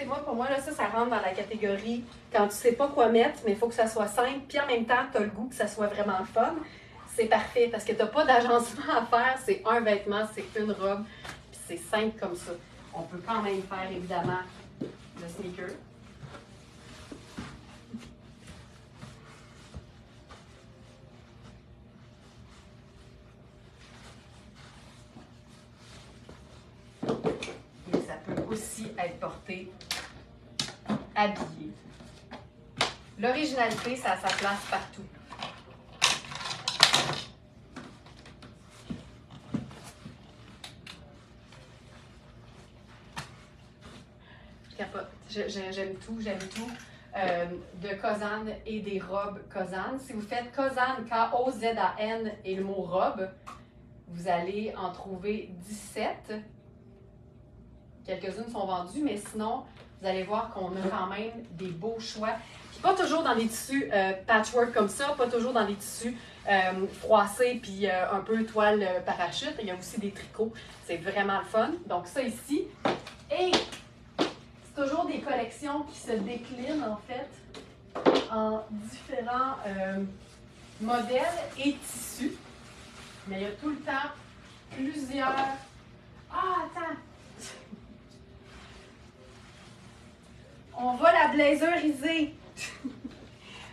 Moi, pour moi, là, ça rentre dans la catégorie quand tu sais pas quoi mettre, mais il faut que ça soit simple, puis en même temps, tu as le goût que ça soit vraiment fun. C'est parfait parce que tu n'as pas d'agencement à faire. C'est un vêtement, c'est une robe, puis c'est simple comme ça. On peut quand même faire, évidemment, le sneaker. Et ça peut aussi être porté habillé. L'originalité, ça a sa place partout. Je capote. J'aime tout, j'aime tout. De Kozan et des robes Kozan. Si vous faites Kozan, K-O-Z-A-N et le mot robe, vous allez en trouver 17. Quelques-unes sont vendues, mais sinon, vous allez voir qu'on a quand même des beaux choix. Puis pas toujours dans des tissus patchwork comme ça, pas toujours dans des tissus froissés puis un peu toile parachute. Il y a aussi des tricots. C'est vraiment le fun. Donc ça ici. Et c'est toujours des collections qui se déclinent en fait en différents modèles et tissus. Mais il y a tout le temps plusieurs... Ah, attends! On va la blazeriser!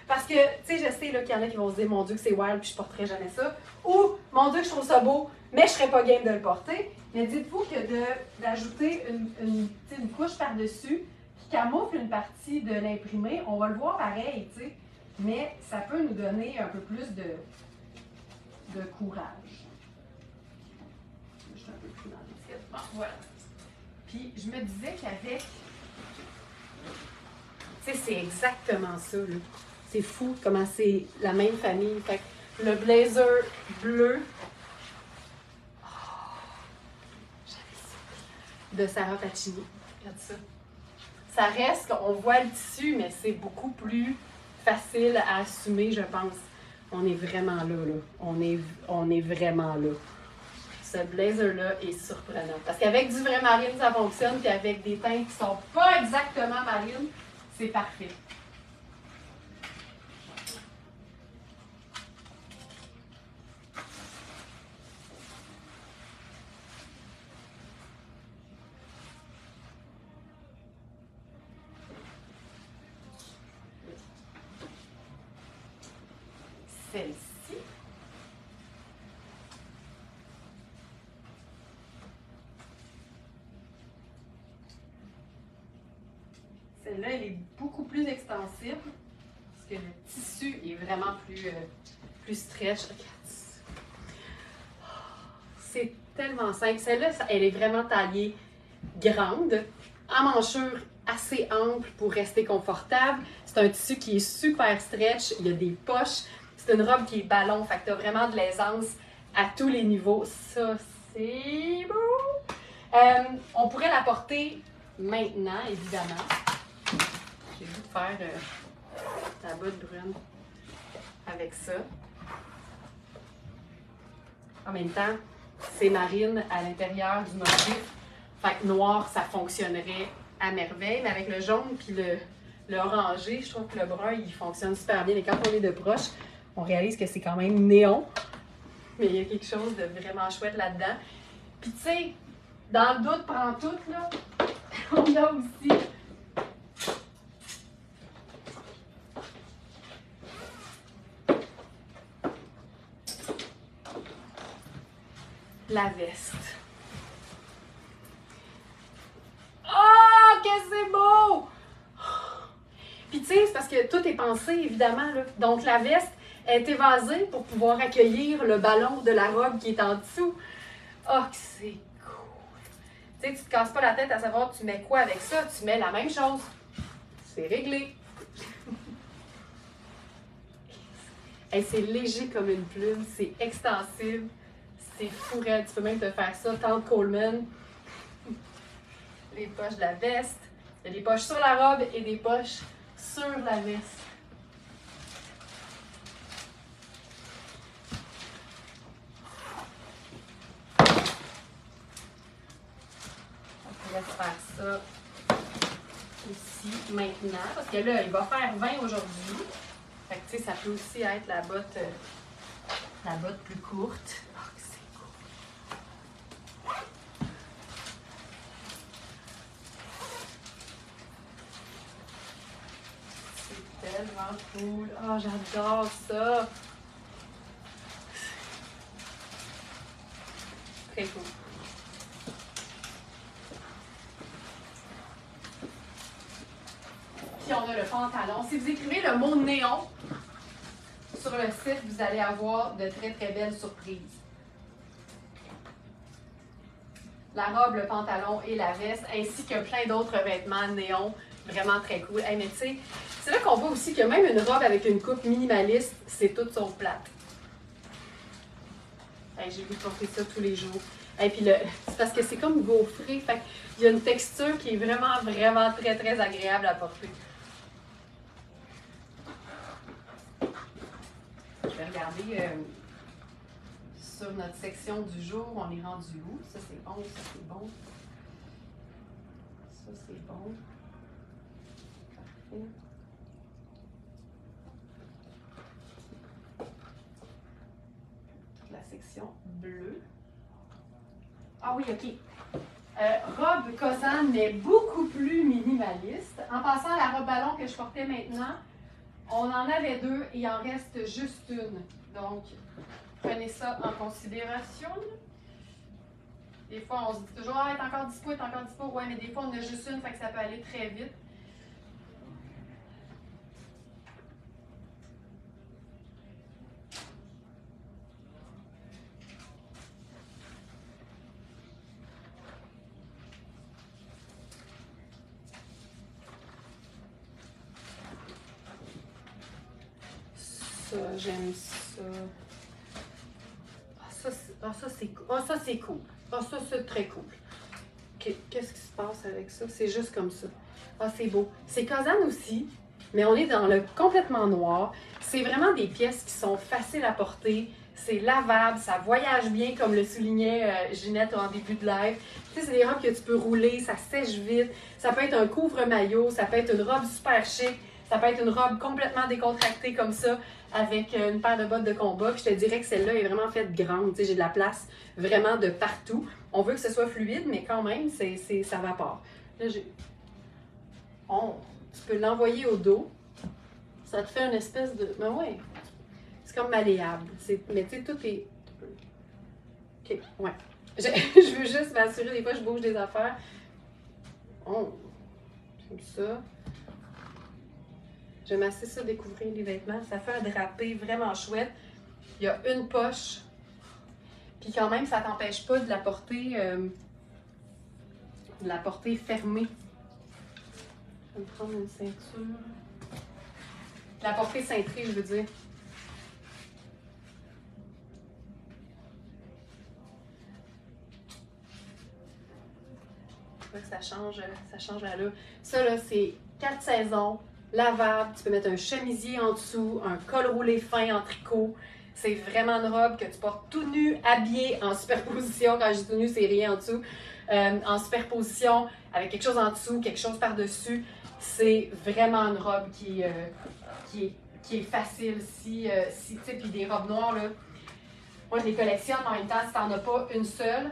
Parce que, tu sais, je sais qu'il y en a qui vont se dire, mon Dieu, que c'est wild, puis je porterai jamais ça. Ou, mon Dieu, que je trouve ça beau, mais je serais pas game de le porter. Mais dites-vous que d'ajouter une couche par-dessus qui camoufle une partie de l'imprimé, on va le voir pareil, tu sais. Mais ça peut nous donner un peu plus de courage. Je suis un peu plus dans l'étiquette. Bon, voilà. Puis, je me disais qu'avec... Tu sais, c'est exactement ça, là. C'est fou comment c'est la même famille. Fait que le blazer bleu de Sarah Pacini. Regarde ça. Ça reste qu'on voit le tissu, mais c'est beaucoup plus facile à assumer, je pense. On est vraiment là, là. On est vraiment là. Ce blazer-là est surprenant. Parce qu'avec du vrai marine, ça fonctionne, puis avec des teintes qui sont pas exactement marines, c'est parfait. Celle-ci. Celle-là, elle est beaucoup plus extensible parce que le tissu est vraiment plus stretch. C'est tellement simple. Celle-là, elle est vraiment taillée grande, à manchure assez ample pour rester confortable. C'est un tissu qui est super stretch. Il y a des poches. C'est une robe qui est ballon, fait que tu as vraiment de l'aisance à tous les niveaux. Ça, c'est beau! On pourrait la porter maintenant, évidemment. J'ai le goût de faire la botte brune avec ça. En même temps, c'est marine à l'intérieur du motif. Fait que noir, ça fonctionnerait à merveille. Mais avec le jaune puis le orangé, je trouve que le brun, il fonctionne super bien. Et quand on est de proche, on réalise que c'est quand même néon. Mais il y a quelque chose de vraiment chouette là-dedans. Puis tu sais, dans le doute, prends tout, là. On a aussi la veste. Oh, que c'est beau! Puis tu sais, c'est parce que tout est pensé, évidemment, là. Donc la veste est évasée pour pouvoir accueillir le ballon de la robe qui est en dessous. Oh, que c'est cool! Tu sais, tu te casses pas la tête à savoir tu mets quoi avec ça. Tu mets la même chose. C'est réglé. Hey, c'est léger comme une plume. C'est extensible. C'est fou raide. Tu peux même te faire ça. Tante Coleman. Les poches de la veste. Il y a des poches sur la robe et des poches sur la veste. On laisse faire ça aussi maintenant. Parce que là, il va faire 20 aujourd'hui. Fait que tu sais, ça peut aussi être la botte plus courte. Oh, que c'est cool. C'est tellement cool. Oh, j'adore ça. Très cool. Puis on a le pantalon. Si vous écrivez le mot néon sur le site, vous allez avoir de très très belles surprises. La robe, le pantalon et la veste, ainsi que plein d'autres vêtements néon, vraiment très cool. Hey, mais tu sais, c'est là qu'on voit aussi que même une robe avec une coupe minimaliste, c'est toute sauf plate. Hey, j'ai vu porter ça tous les jours. Et puis c'est parce que c'est comme gaufré, fait qu'il y a une texture qui est vraiment, vraiment très, très agréable à porter. Je vais regarder sur notre section du jour, on est rendu où? Ça c'est bon, ça c'est bon. Ça c'est bon. Parfait. Toute la section bleue. Ah oui, ok. Robe Cosane, mais beaucoup plus minimaliste. En passant à la robe ballon que je portais maintenant, on en avait deux et il en reste juste une. Donc, prenez ça en considération. Des fois, on se dit toujours, ah, elle est encore dispo, elle est encore dispo. Ouais, mais des fois, on en a juste une, fait que ça peut aller très vite. Ça, j'aime ça. Ça, c'est cool. Ah, ça, c'est très cool. Qu'est-ce qui se passe avec ça? C'est juste comme ça. Ah, c'est beau. C'est Cosane aussi, mais on est dans le complètement noir. C'est vraiment des pièces qui sont faciles à porter. C'est lavable, ça voyage bien, comme le soulignait Ginette en début de live. Tu sais, c'est des robes que tu peux rouler, ça sèche vite. Ça peut être un couvre-maillot, ça peut être une robe super chic, ça peut être une robe complètement décontractée comme ça, avec une paire de bottes de combat. Puis je te dirais que celle-là est vraiment faite grande. Tu sais, j'ai de la place vraiment de partout. On veut que ce soit fluide, mais quand même, ça vapore. Là, tu peux l'envoyer au dos. Ça te fait une espèce de... Mais ouais, c'est comme malléable. Mais tu sais, tout est... OK, ouais. Je veux juste m'assurer, des fois, je bouge des affaires. Comme ça. J'aime assez ça, découvrir les vêtements. Ça fait un drapé vraiment chouette. Il y a une poche. Puis quand même, ça t'empêche pas de la porter fermée. Je vais me prendre une ceinture. De la porter cintrée, je veux dire. Ça change à là. Ça, là, c'est 4 saisons, lavable. Tu peux mettre un chemisier en dessous, un col roulé fin en tricot. C'est vraiment une robe que tu portes tout nu, habillé, en superposition. Quand je dis tout nu, c'est rien en dessous. En superposition, avec quelque chose en dessous, quelque chose par-dessus. C'est vraiment une robe qui est facile. Tu sais, puis des robes noires, là, moi, je les collectionne, mais en même temps, si tu n'en as pas une seule,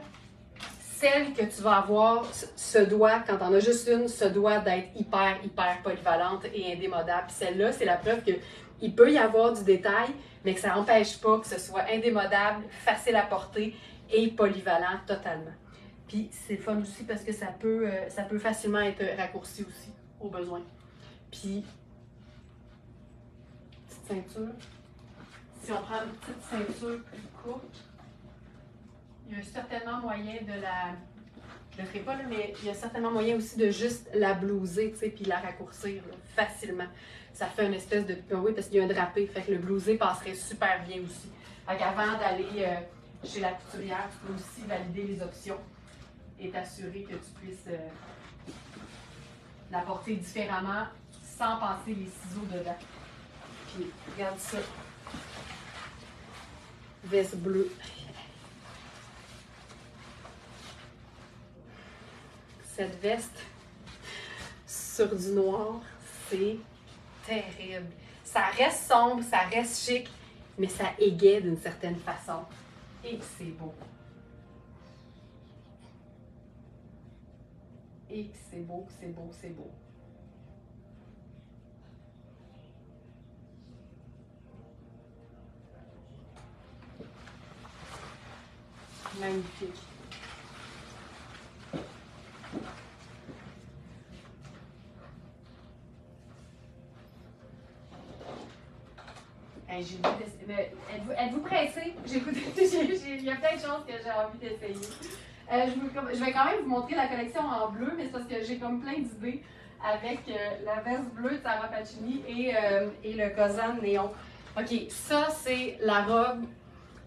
celle que tu vas avoir se doit, quand tu en as juste une, se doit d'être hyper, hyper polyvalente et indémodable. Puis celle-là, c'est la preuve qu'il peut y avoir du détail, mais que ça n'empêche pas que ce soit indémodable, facile à porter et polyvalent totalement. Puis c'est fun aussi parce que ça peut facilement être raccourci aussi, au besoin. Puis, petite ceinture. Si on prend une petite ceinture plus courte, il y a certainement moyen de la... Je le ferai pas, là, mais il y a certainement moyen aussi de juste la blouser, tu sais, puis la raccourcir là, facilement. Ça fait une espèce de... Oui, parce qu'il y a un drapé, fait que le blousé passerait super bien aussi. Fait qu'avant d'aller chez la couturière, tu peux aussi valider les options et t'assurer que tu puisses la porter différemment sans passer les ciseaux dedans. Puis, regarde ça. Veste bleue. Cette veste sur du noir, c'est terrible. Ça reste sombre, ça reste chic, mais ça égaye d'une certaine façon. Et c'est beau. Et c'est beau, c'est beau, c'est beau. Magnifique. Hey, j'ai goût d'essayer. Êtes-vous pressés? Il y a plein de choses que j'ai envie d'essayer. Je vais quand même vous montrer la collection en bleu, mais c'est parce que j'ai comme plein d'idées avec la veste bleue de Sarah Pacini et le Kazan néon. OK, ça c'est la robe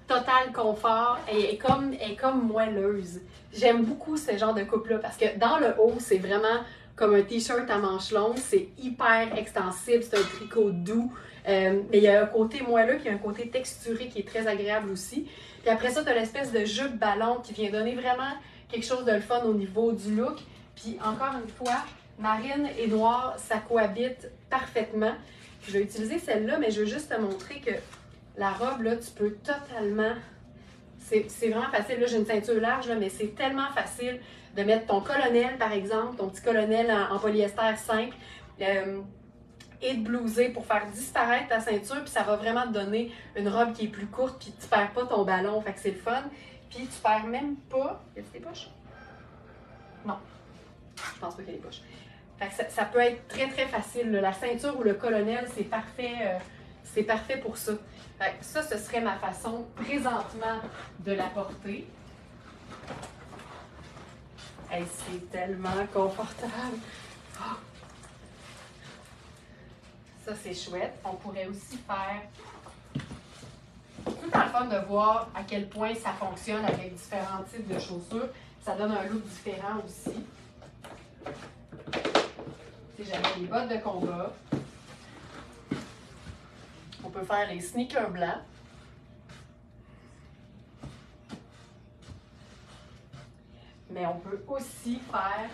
total confort. Elle est comme moelleuse. J'aime beaucoup ce genre de coupe-là parce que dans le haut, c'est vraiment comme un t-shirt à manches longues. C'est hyper extensible, c'est un tricot doux. Mais il y a un côté moelleux puis il y a un côté texturé qui est très agréable aussi. Puis après ça, tu as l'espèce de jupe ballon qui vient donner vraiment quelque chose de le fun au niveau du look. Puis encore une fois, marine et noir, ça cohabite parfaitement. Puis je vais utiliser celle-là, mais je veux juste te montrer que la robe, là, tu peux totalement... C'est vraiment facile. Là, j'ai une ceinture large, là, mais c'est tellement facile de mettre ton colonel, par exemple, ton petit colonel en polyester simple, et de blouser pour faire disparaître ta ceinture, puis ça va vraiment te donner une robe qui est plus courte, puis tu perds pas ton ballon, fait que c'est le fun. Puis tu perds même pas... Y a-t-il des poches? Non. Je pense pas qu'il y a des poches. Fait que ça peut être très, très facile. La ceinture ou le colonel, c'est parfait pour ça. Fait que ça, ce serait ma façon présentement de la porter. Hey, c'est tellement confortable. Oh. Ça, c'est chouette. On pourrait aussi faire... C'est tout le temps le fun de voir à quel point ça fonctionne avec différents types de chaussures. Ça donne un look différent aussi. J'avais les bottes de combat. On peut faire les sneakers blancs. Mais on peut aussi faire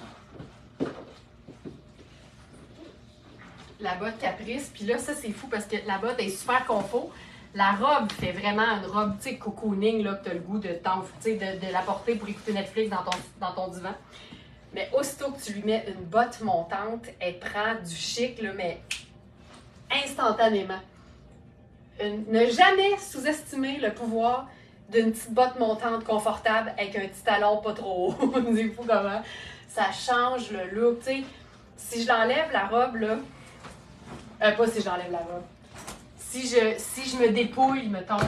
la botte caprice. Puis là, ça, c'est fou parce que la botte est super confort. La robe fait vraiment une robe, tu sais, cocooning, là, que tu as le goût de la porter pour écouter Netflix dans ton divan. Mais aussitôt que tu lui mets une botte montante, elle prend du chic, là, mais instantanément. Ne jamais sous-estimer le pouvoir d'une petite botte montante confortable avec un petit talon pas trop haut. C'est fou comment ça change le look. T'sais, si je l'enlève la robe, là, pas si j'enlève la robe. Si je me dépouille, mettons,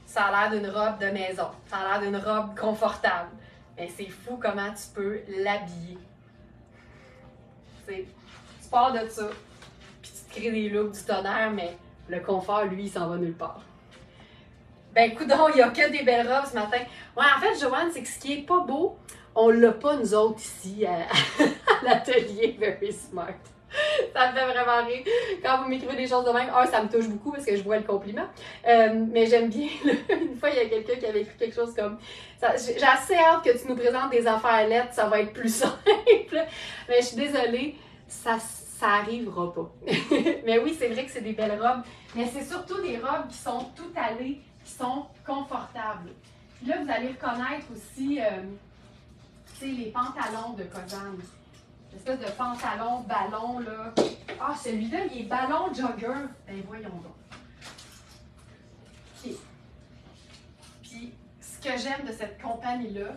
ça a l'air d'une robe de maison. Ça a l'air d'une robe confortable. Mais c'est fou comment tu peux l'habiller. Tu pars de ça, puis tu te crées des looks du tonnerre, mais le confort, lui, il s'en va nulle part. Ben, coudonc, il n'y a que des belles robes ce matin. Ouais, en fait, Joanne, c'est que ce qui est pas beau, on l'a pas, nous autres, ici, à l'atelier Very Smart. Ça me fait vraiment rire. Quand vous m'écrivez des choses de même, ça me touche beaucoup parce que je vois le compliment. Mais j'aime bien, là, une fois, il y a quelqu'un qui avait écrit quelque chose comme j'ai assez hâte que tu nous présentes des affaires lettres, ça va être plus simple. Mais je suis désolée, ça arrivera pas. Mais oui, c'est vrai que c'est des belles robes. Mais c'est surtout des robes qui sont tout allées, qui sont confortables. Puis là, vous allez reconnaître aussi les pantalons de Kazan. L'espèce de pantalon, ballon, là. Ah, celui-là, il est ballon jogger. Ben, voyons donc. OK. Puis, ce que j'aime de cette compagnie-là,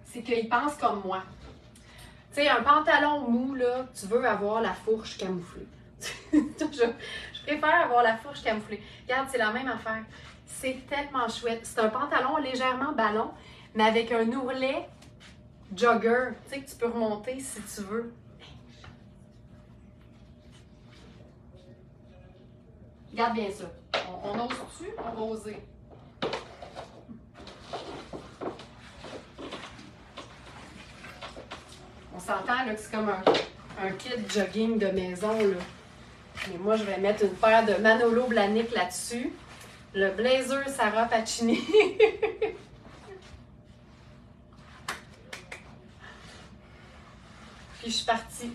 c'est qu'ils pensent comme moi. Tu sais, un pantalon mou, là, tu veux avoir la fourche camouflée. je préfère avoir la fourche camouflée. Regarde, c'est la même affaire. C'est tellement chouette. C'est un pantalon légèrement ballon, mais avec un ourlet jogger, tu sais, que tu peux remonter si tu veux. Regarde bien ça. On ose-tu? On va oser. On s'entend là que c'est comme un kit jogging de maison, là. Mais moi, je vais mettre une paire de Manolo Blahnik là-dessus. Le blazer Sarah Pacini. Puis je suis partie.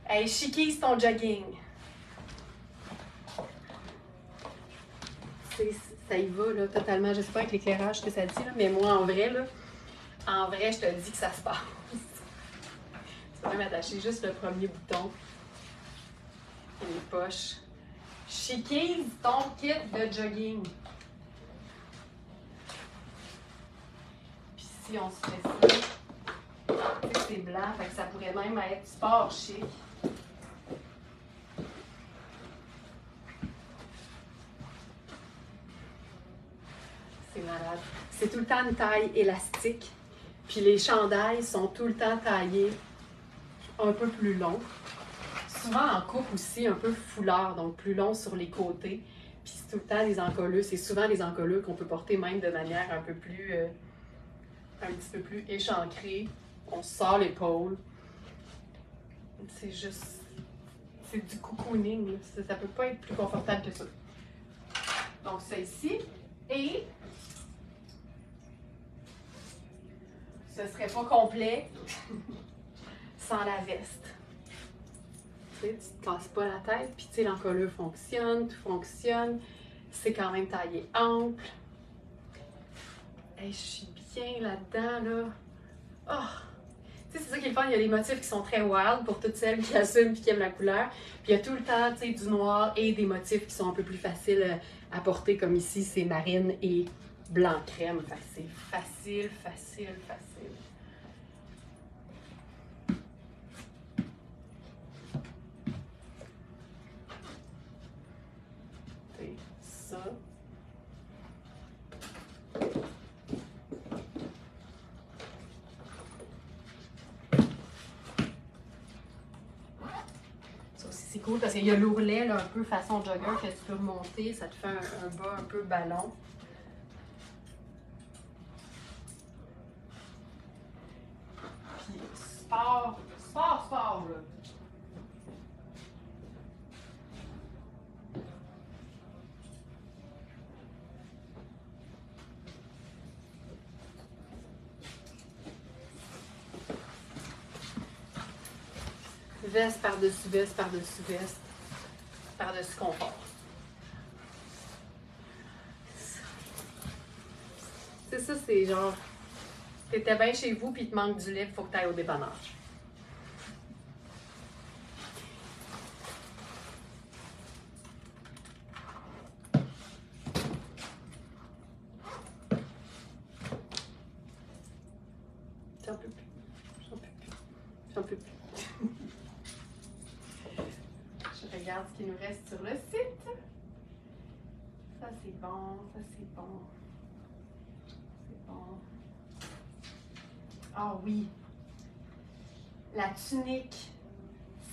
Hey, chiquise ton jogging. Ça y va, là, totalement. Je sais pas avec l'éclairage que ça dit, là, mais moi, en vrai, je te dis que ça se passe. Tu peux même attacher juste le premier bouton. Et les poches. Chiquise ton kit de jogging. Puis si on se fait ça... C'est blanc, fait que ça pourrait même être sport chic. C'est malade. C'est tout le temps une taille élastique. Puis les chandails sont tout le temps taillés un peu plus longs. Souvent en coupe aussi, un peu foulard, donc plus long sur les côtés. Puis c'est tout le temps les encolures. C'est souvent les encolures qu'on peut porter même de manière un peu plus, un petit peu plus échancrée. On sort l'épaule. C'est juste, c'est du cocooning. Là. Ça peut pas être plus confortable que ça. Donc ça ici. Et ce serait pas complet sans la veste. Tu sais, tu te casses pas la tête, puis tu sais, l'encolure fonctionne, tout fonctionne. C'est quand même taillé ample. Hey, je suis bien là-dedans, là. Oh! Tu sais, c'est ça qui est le fun, il y a des motifs qui sont très wild pour toutes celles qui assument et qui aiment la couleur. Puis il y a tout le temps, tu sais, du noir et des motifs qui sont un peu plus faciles à porter, comme ici, c'est marine et blanc crème. Fait que c'est facile, facile, facile. Ça. Ça aussi, c'est cool parce qu'il y a l'ourlet, là, un peu façon jogger que tu peux remonter. Ça te fait un bas un peu ballon. Puis sport, là. Veste par-dessus veste, par-dessus veste, par-dessus confort. C'est ça, c'est genre, t'étais bien chez vous puis il te manque du lait, il faut que tu ailles au dépanneur. J'en peux plus. J'en peux plus. J'en peux plus. Je regarde ce qu'il nous reste sur le site. Ça, c'est bon. Ça, c'est bon. C'est bon. Ah oui. La tunique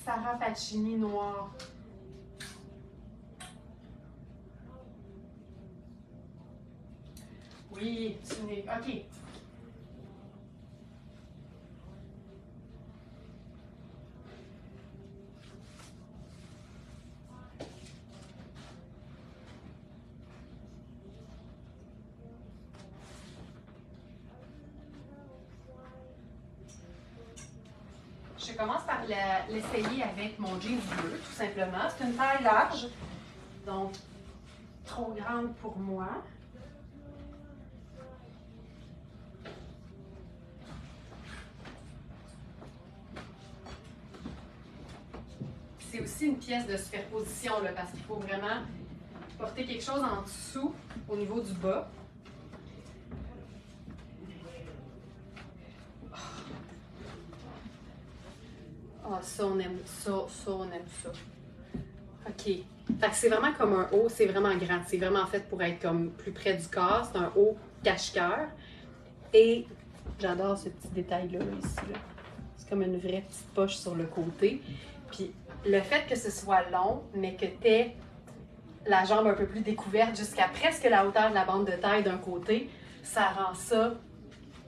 Sarah Pacini noire. Oui, tunique. OK. Je commence par l'essayer avec mon jeans bleu, tout simplement. C'est une taille large, donc trop grande pour moi. C'est aussi une pièce de superposition, là, parce qu'il faut vraiment porter quelque chose en dessous, au niveau du bas. Ah, ça, on aime ça, on aime ça. OK. Fait que c'est vraiment comme un haut, c'est vraiment grand. C'est vraiment fait pour être comme plus près du corps. C'est un haut cache-cœur. Et j'adore ce petit détail-là, ici. Là. C'est comme une vraie petite poche sur le côté. Puis le fait que ce soit long, mais que tu aies la jambe un peu plus découverte jusqu'à presque la hauteur de la bande de taille d'un côté, ça rend ça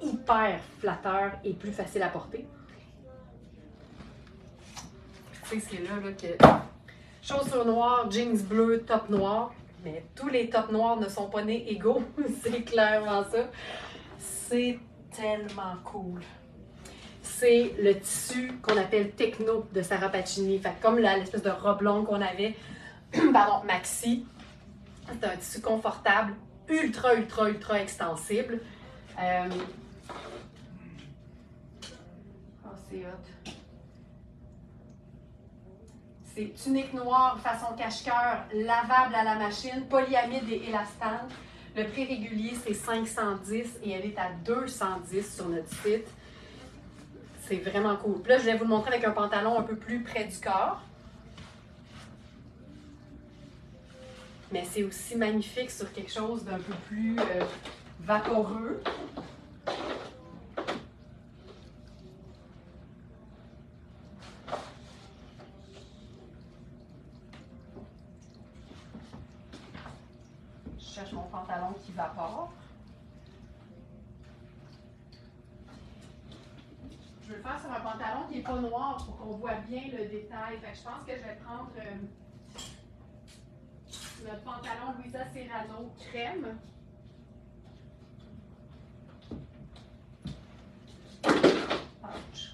hyper flatteur et plus facile à porter. Tu sais, c'est là que chaussures noires, jeans bleus, top noir, mais tous les tops noirs ne sont pas nés égaux, c'est clairement ça. C'est tellement cool. C'est le tissu qu'on appelle techno de Sarah Pacini, fait comme l'espèce de robe longue qu'on avait, pardon, maxi. C'est un tissu confortable, ultra, ultra, ultra extensible. Oh, c'est hot. C'est tunique noire façon cache-cœur, lavable à la machine, polyamide et élastane. Le prix régulier, c'est 510 et elle est à 210 sur notre site. C'est vraiment cool. Puis là, je vais vous le montrer avec un pantalon un peu plus près du corps. Mais c'est aussi magnifique sur quelque chose d'un peu plus vaporeux. Je cherche mon pantalon qui vapore. Je veux le faire sur un pantalon qui n'est pas noir pour qu'on voit bien le détail. Fait que je pense que je vais prendre notre pantalon Louisa Serrano crème. Ouch.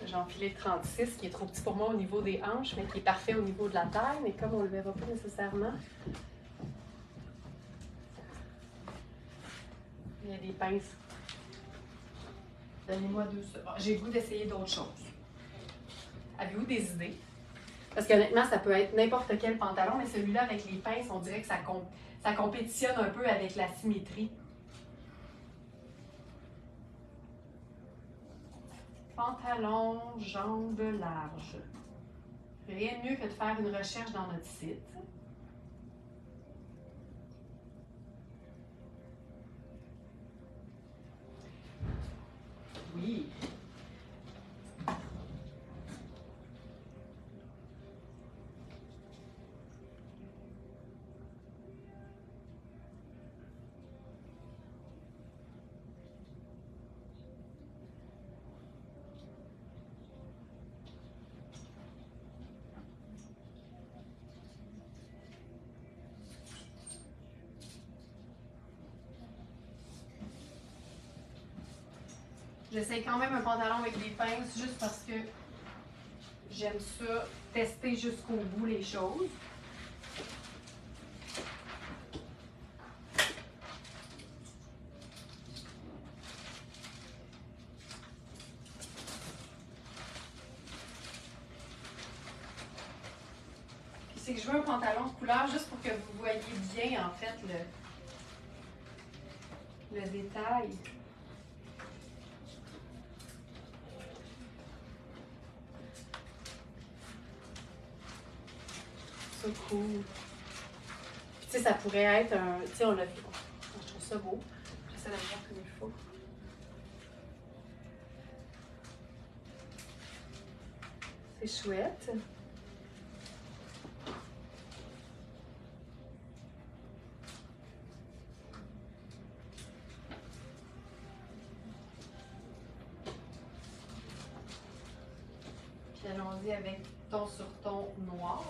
J'ai enfilé le 36, qui est trop petit pour moi au niveau des hanches, mais qui est parfait au niveau de la taille. Mais comme on ne le verra pas nécessairement, il y a des pinces. Donnez-moi 2 secondes. J'ai le goût d'essayer d'autres choses. Avez-vous des idées? Parce qu'honnêtement, ça peut être n'importe quel pantalon, mais celui-là, avec les pinces, on dirait que ça compétitionne un peu avec la symétrie. Pantalon, jambes larges. Rien de mieux que de faire une recherche dans notre site. Oui. J'essaie quand même un pantalon avec des pinces juste parce que j'aime ça, tester jusqu'au bout les choses. Puis c'est que je veux un pantalon de couleur juste pour que vous voyez bien en fait le détail. C'est cool. Puis tu sais, ça pourrait être un. Tu sais, on l'a vu. Je trouve ça beau. J'essaie de le voir comme il faut. C'est chouette. Puis allons-y avec ton sur ton noir.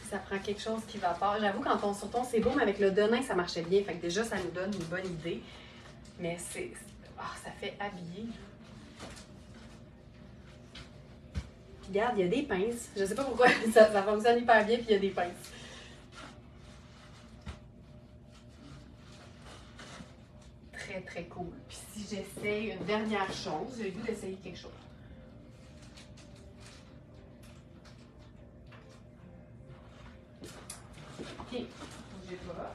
Ça prend quelque chose qui va pas. J'avoue, quand on sur ton, c'est beau, mais avec le denim, ça marchait bien. Fait que déjà, ça nous donne une bonne idée. Mais c'est. Ah, ça fait habiller. Regarde, il y a des pinces. Je sais pas pourquoi ça fonctionne hyper bien, puis il y a des pinces. Très, très cool. Puis si j'essaye une dernière chose, j'ai le goût d'essayer quelque chose. OK. Bougez pas.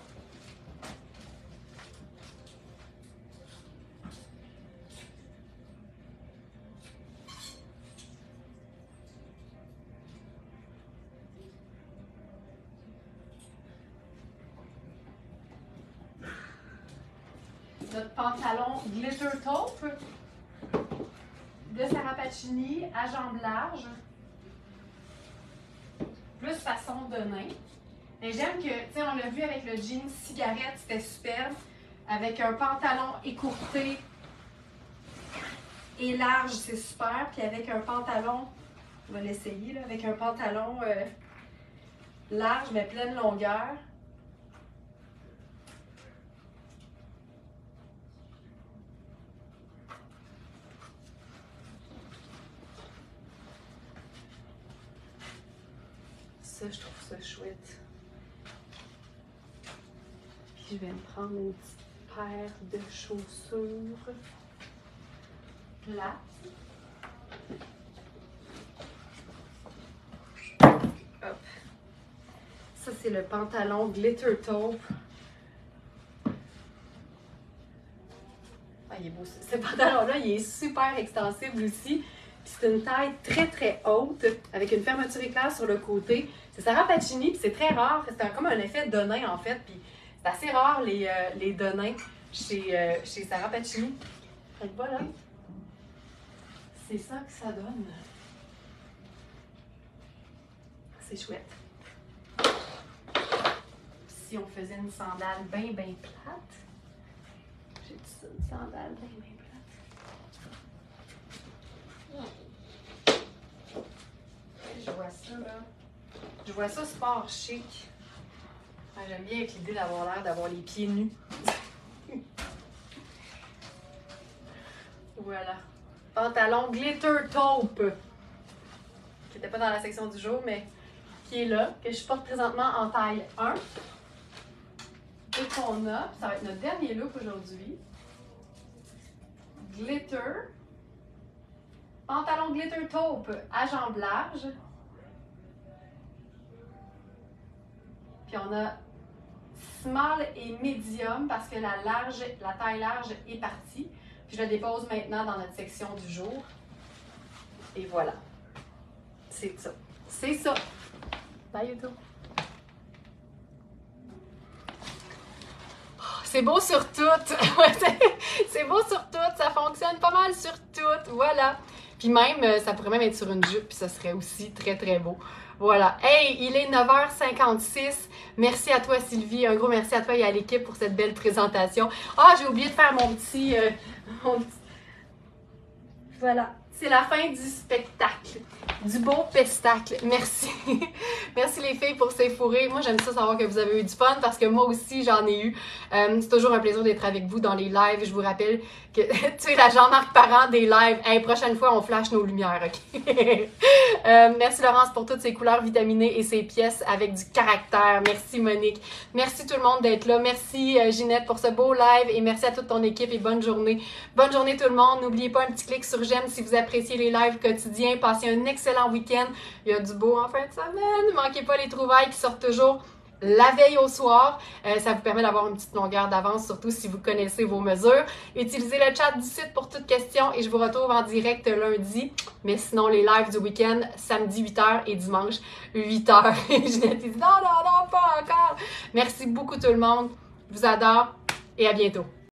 Notre pantalon Glitter Taupe de Sarah Pacini à jambes larges, plus façon de nain. Mais j'aime que, tu sais, on l'a vu avec le jean cigarette, c'était superbe, avec un pantalon écourté et large, c'est super, puis avec un pantalon, on va l'essayer, là, avec un pantalon large mais pleine longueur. it. Puis je vais me prendre une petite paire de chaussures plates. Hop. Ça, c'est le pantalon Glitter Taupe. Ah, il est beau. Ce pantalon-là, il est super extensible aussi. Puis c'est une taille très, très haute, avec une fermeture éclair sur le côté. C'est Sarah Pacini, puis c'est très rare. C'est comme un effet Denain, en fait. Puis c'est assez rare, les Denains chez Sarah Pacini. Fait que voilà. C'est ça que ça donne. C'est chouette. Si on faisait une sandale bien, bien plate. J'ai dit ça, une sandale bien, bien plate. Je vois ça, là. Je vois ça sport chic. Ah, j'aime bien avec l'idée d'avoir l'air d'avoir les pieds nus. Voilà. Pantalon Glitter Taupe. Qui n'était pas dans la section du jour, mais qui est là, que je porte présentement en taille 1. Et qu'on a, ça va être notre dernier look aujourd'hui. Glitter. Pantalon Glitter Taupe à jambes larges. Puis on a small et medium parce que la taille large est partie. Puis je la dépose maintenant dans notre section du jour. Et voilà. C'est ça. C'est ça. Bye YouTube. C'est beau sur toutes. C'est beau sur toutes. Ça fonctionne pas mal sur toutes. Voilà. Puis même, ça pourrait même être sur une jupe, puis ça serait aussi très, très beau. Voilà. Hey, il est 9h56. Merci à toi, Sylvie. Un gros merci à toi et à l'équipe pour cette belle présentation. Ah, j'ai oublié de faire mon petit... Voilà. C'est la fin du spectacle. Du beau pestacle. Merci. Merci les filles pour ces fourrés. Moi, j'aime ça savoir que vous avez eu du fun parce que moi aussi, j'en ai eu. C'est toujours un plaisir d'être avec vous dans les lives. Je vous rappelle que tu es la Jean-Marc Parent des lives. Hey, prochaine fois, on flash nos lumières, OK? Merci Laurence pour toutes ces couleurs vitaminées et ces pièces avec du caractère. Merci Monique. Merci tout le monde d'être là. Merci Ginette pour ce beau live et merci à toute ton équipe et bonne journée. Bonne journée tout le monde. N'oubliez pas un petit clic sur j'aime si vous appréciez les lives quotidiens. Passez un excellent week-end. Il y a du beau en fin de semaine. Ne manquez pas les trouvailles qui sortent toujours la veille au soir. Ça vous permet d'avoir une petite longueur d'avance, surtout si vous connaissez vos mesures. Utilisez le chat du site pour toutes questions et je vous retrouve en direct lundi. Mais sinon, les lives du week-end, samedi 8h et dimanche 8h. Ginette dit non, pas encore. Merci beaucoup tout le monde. Je vous adore et à bientôt.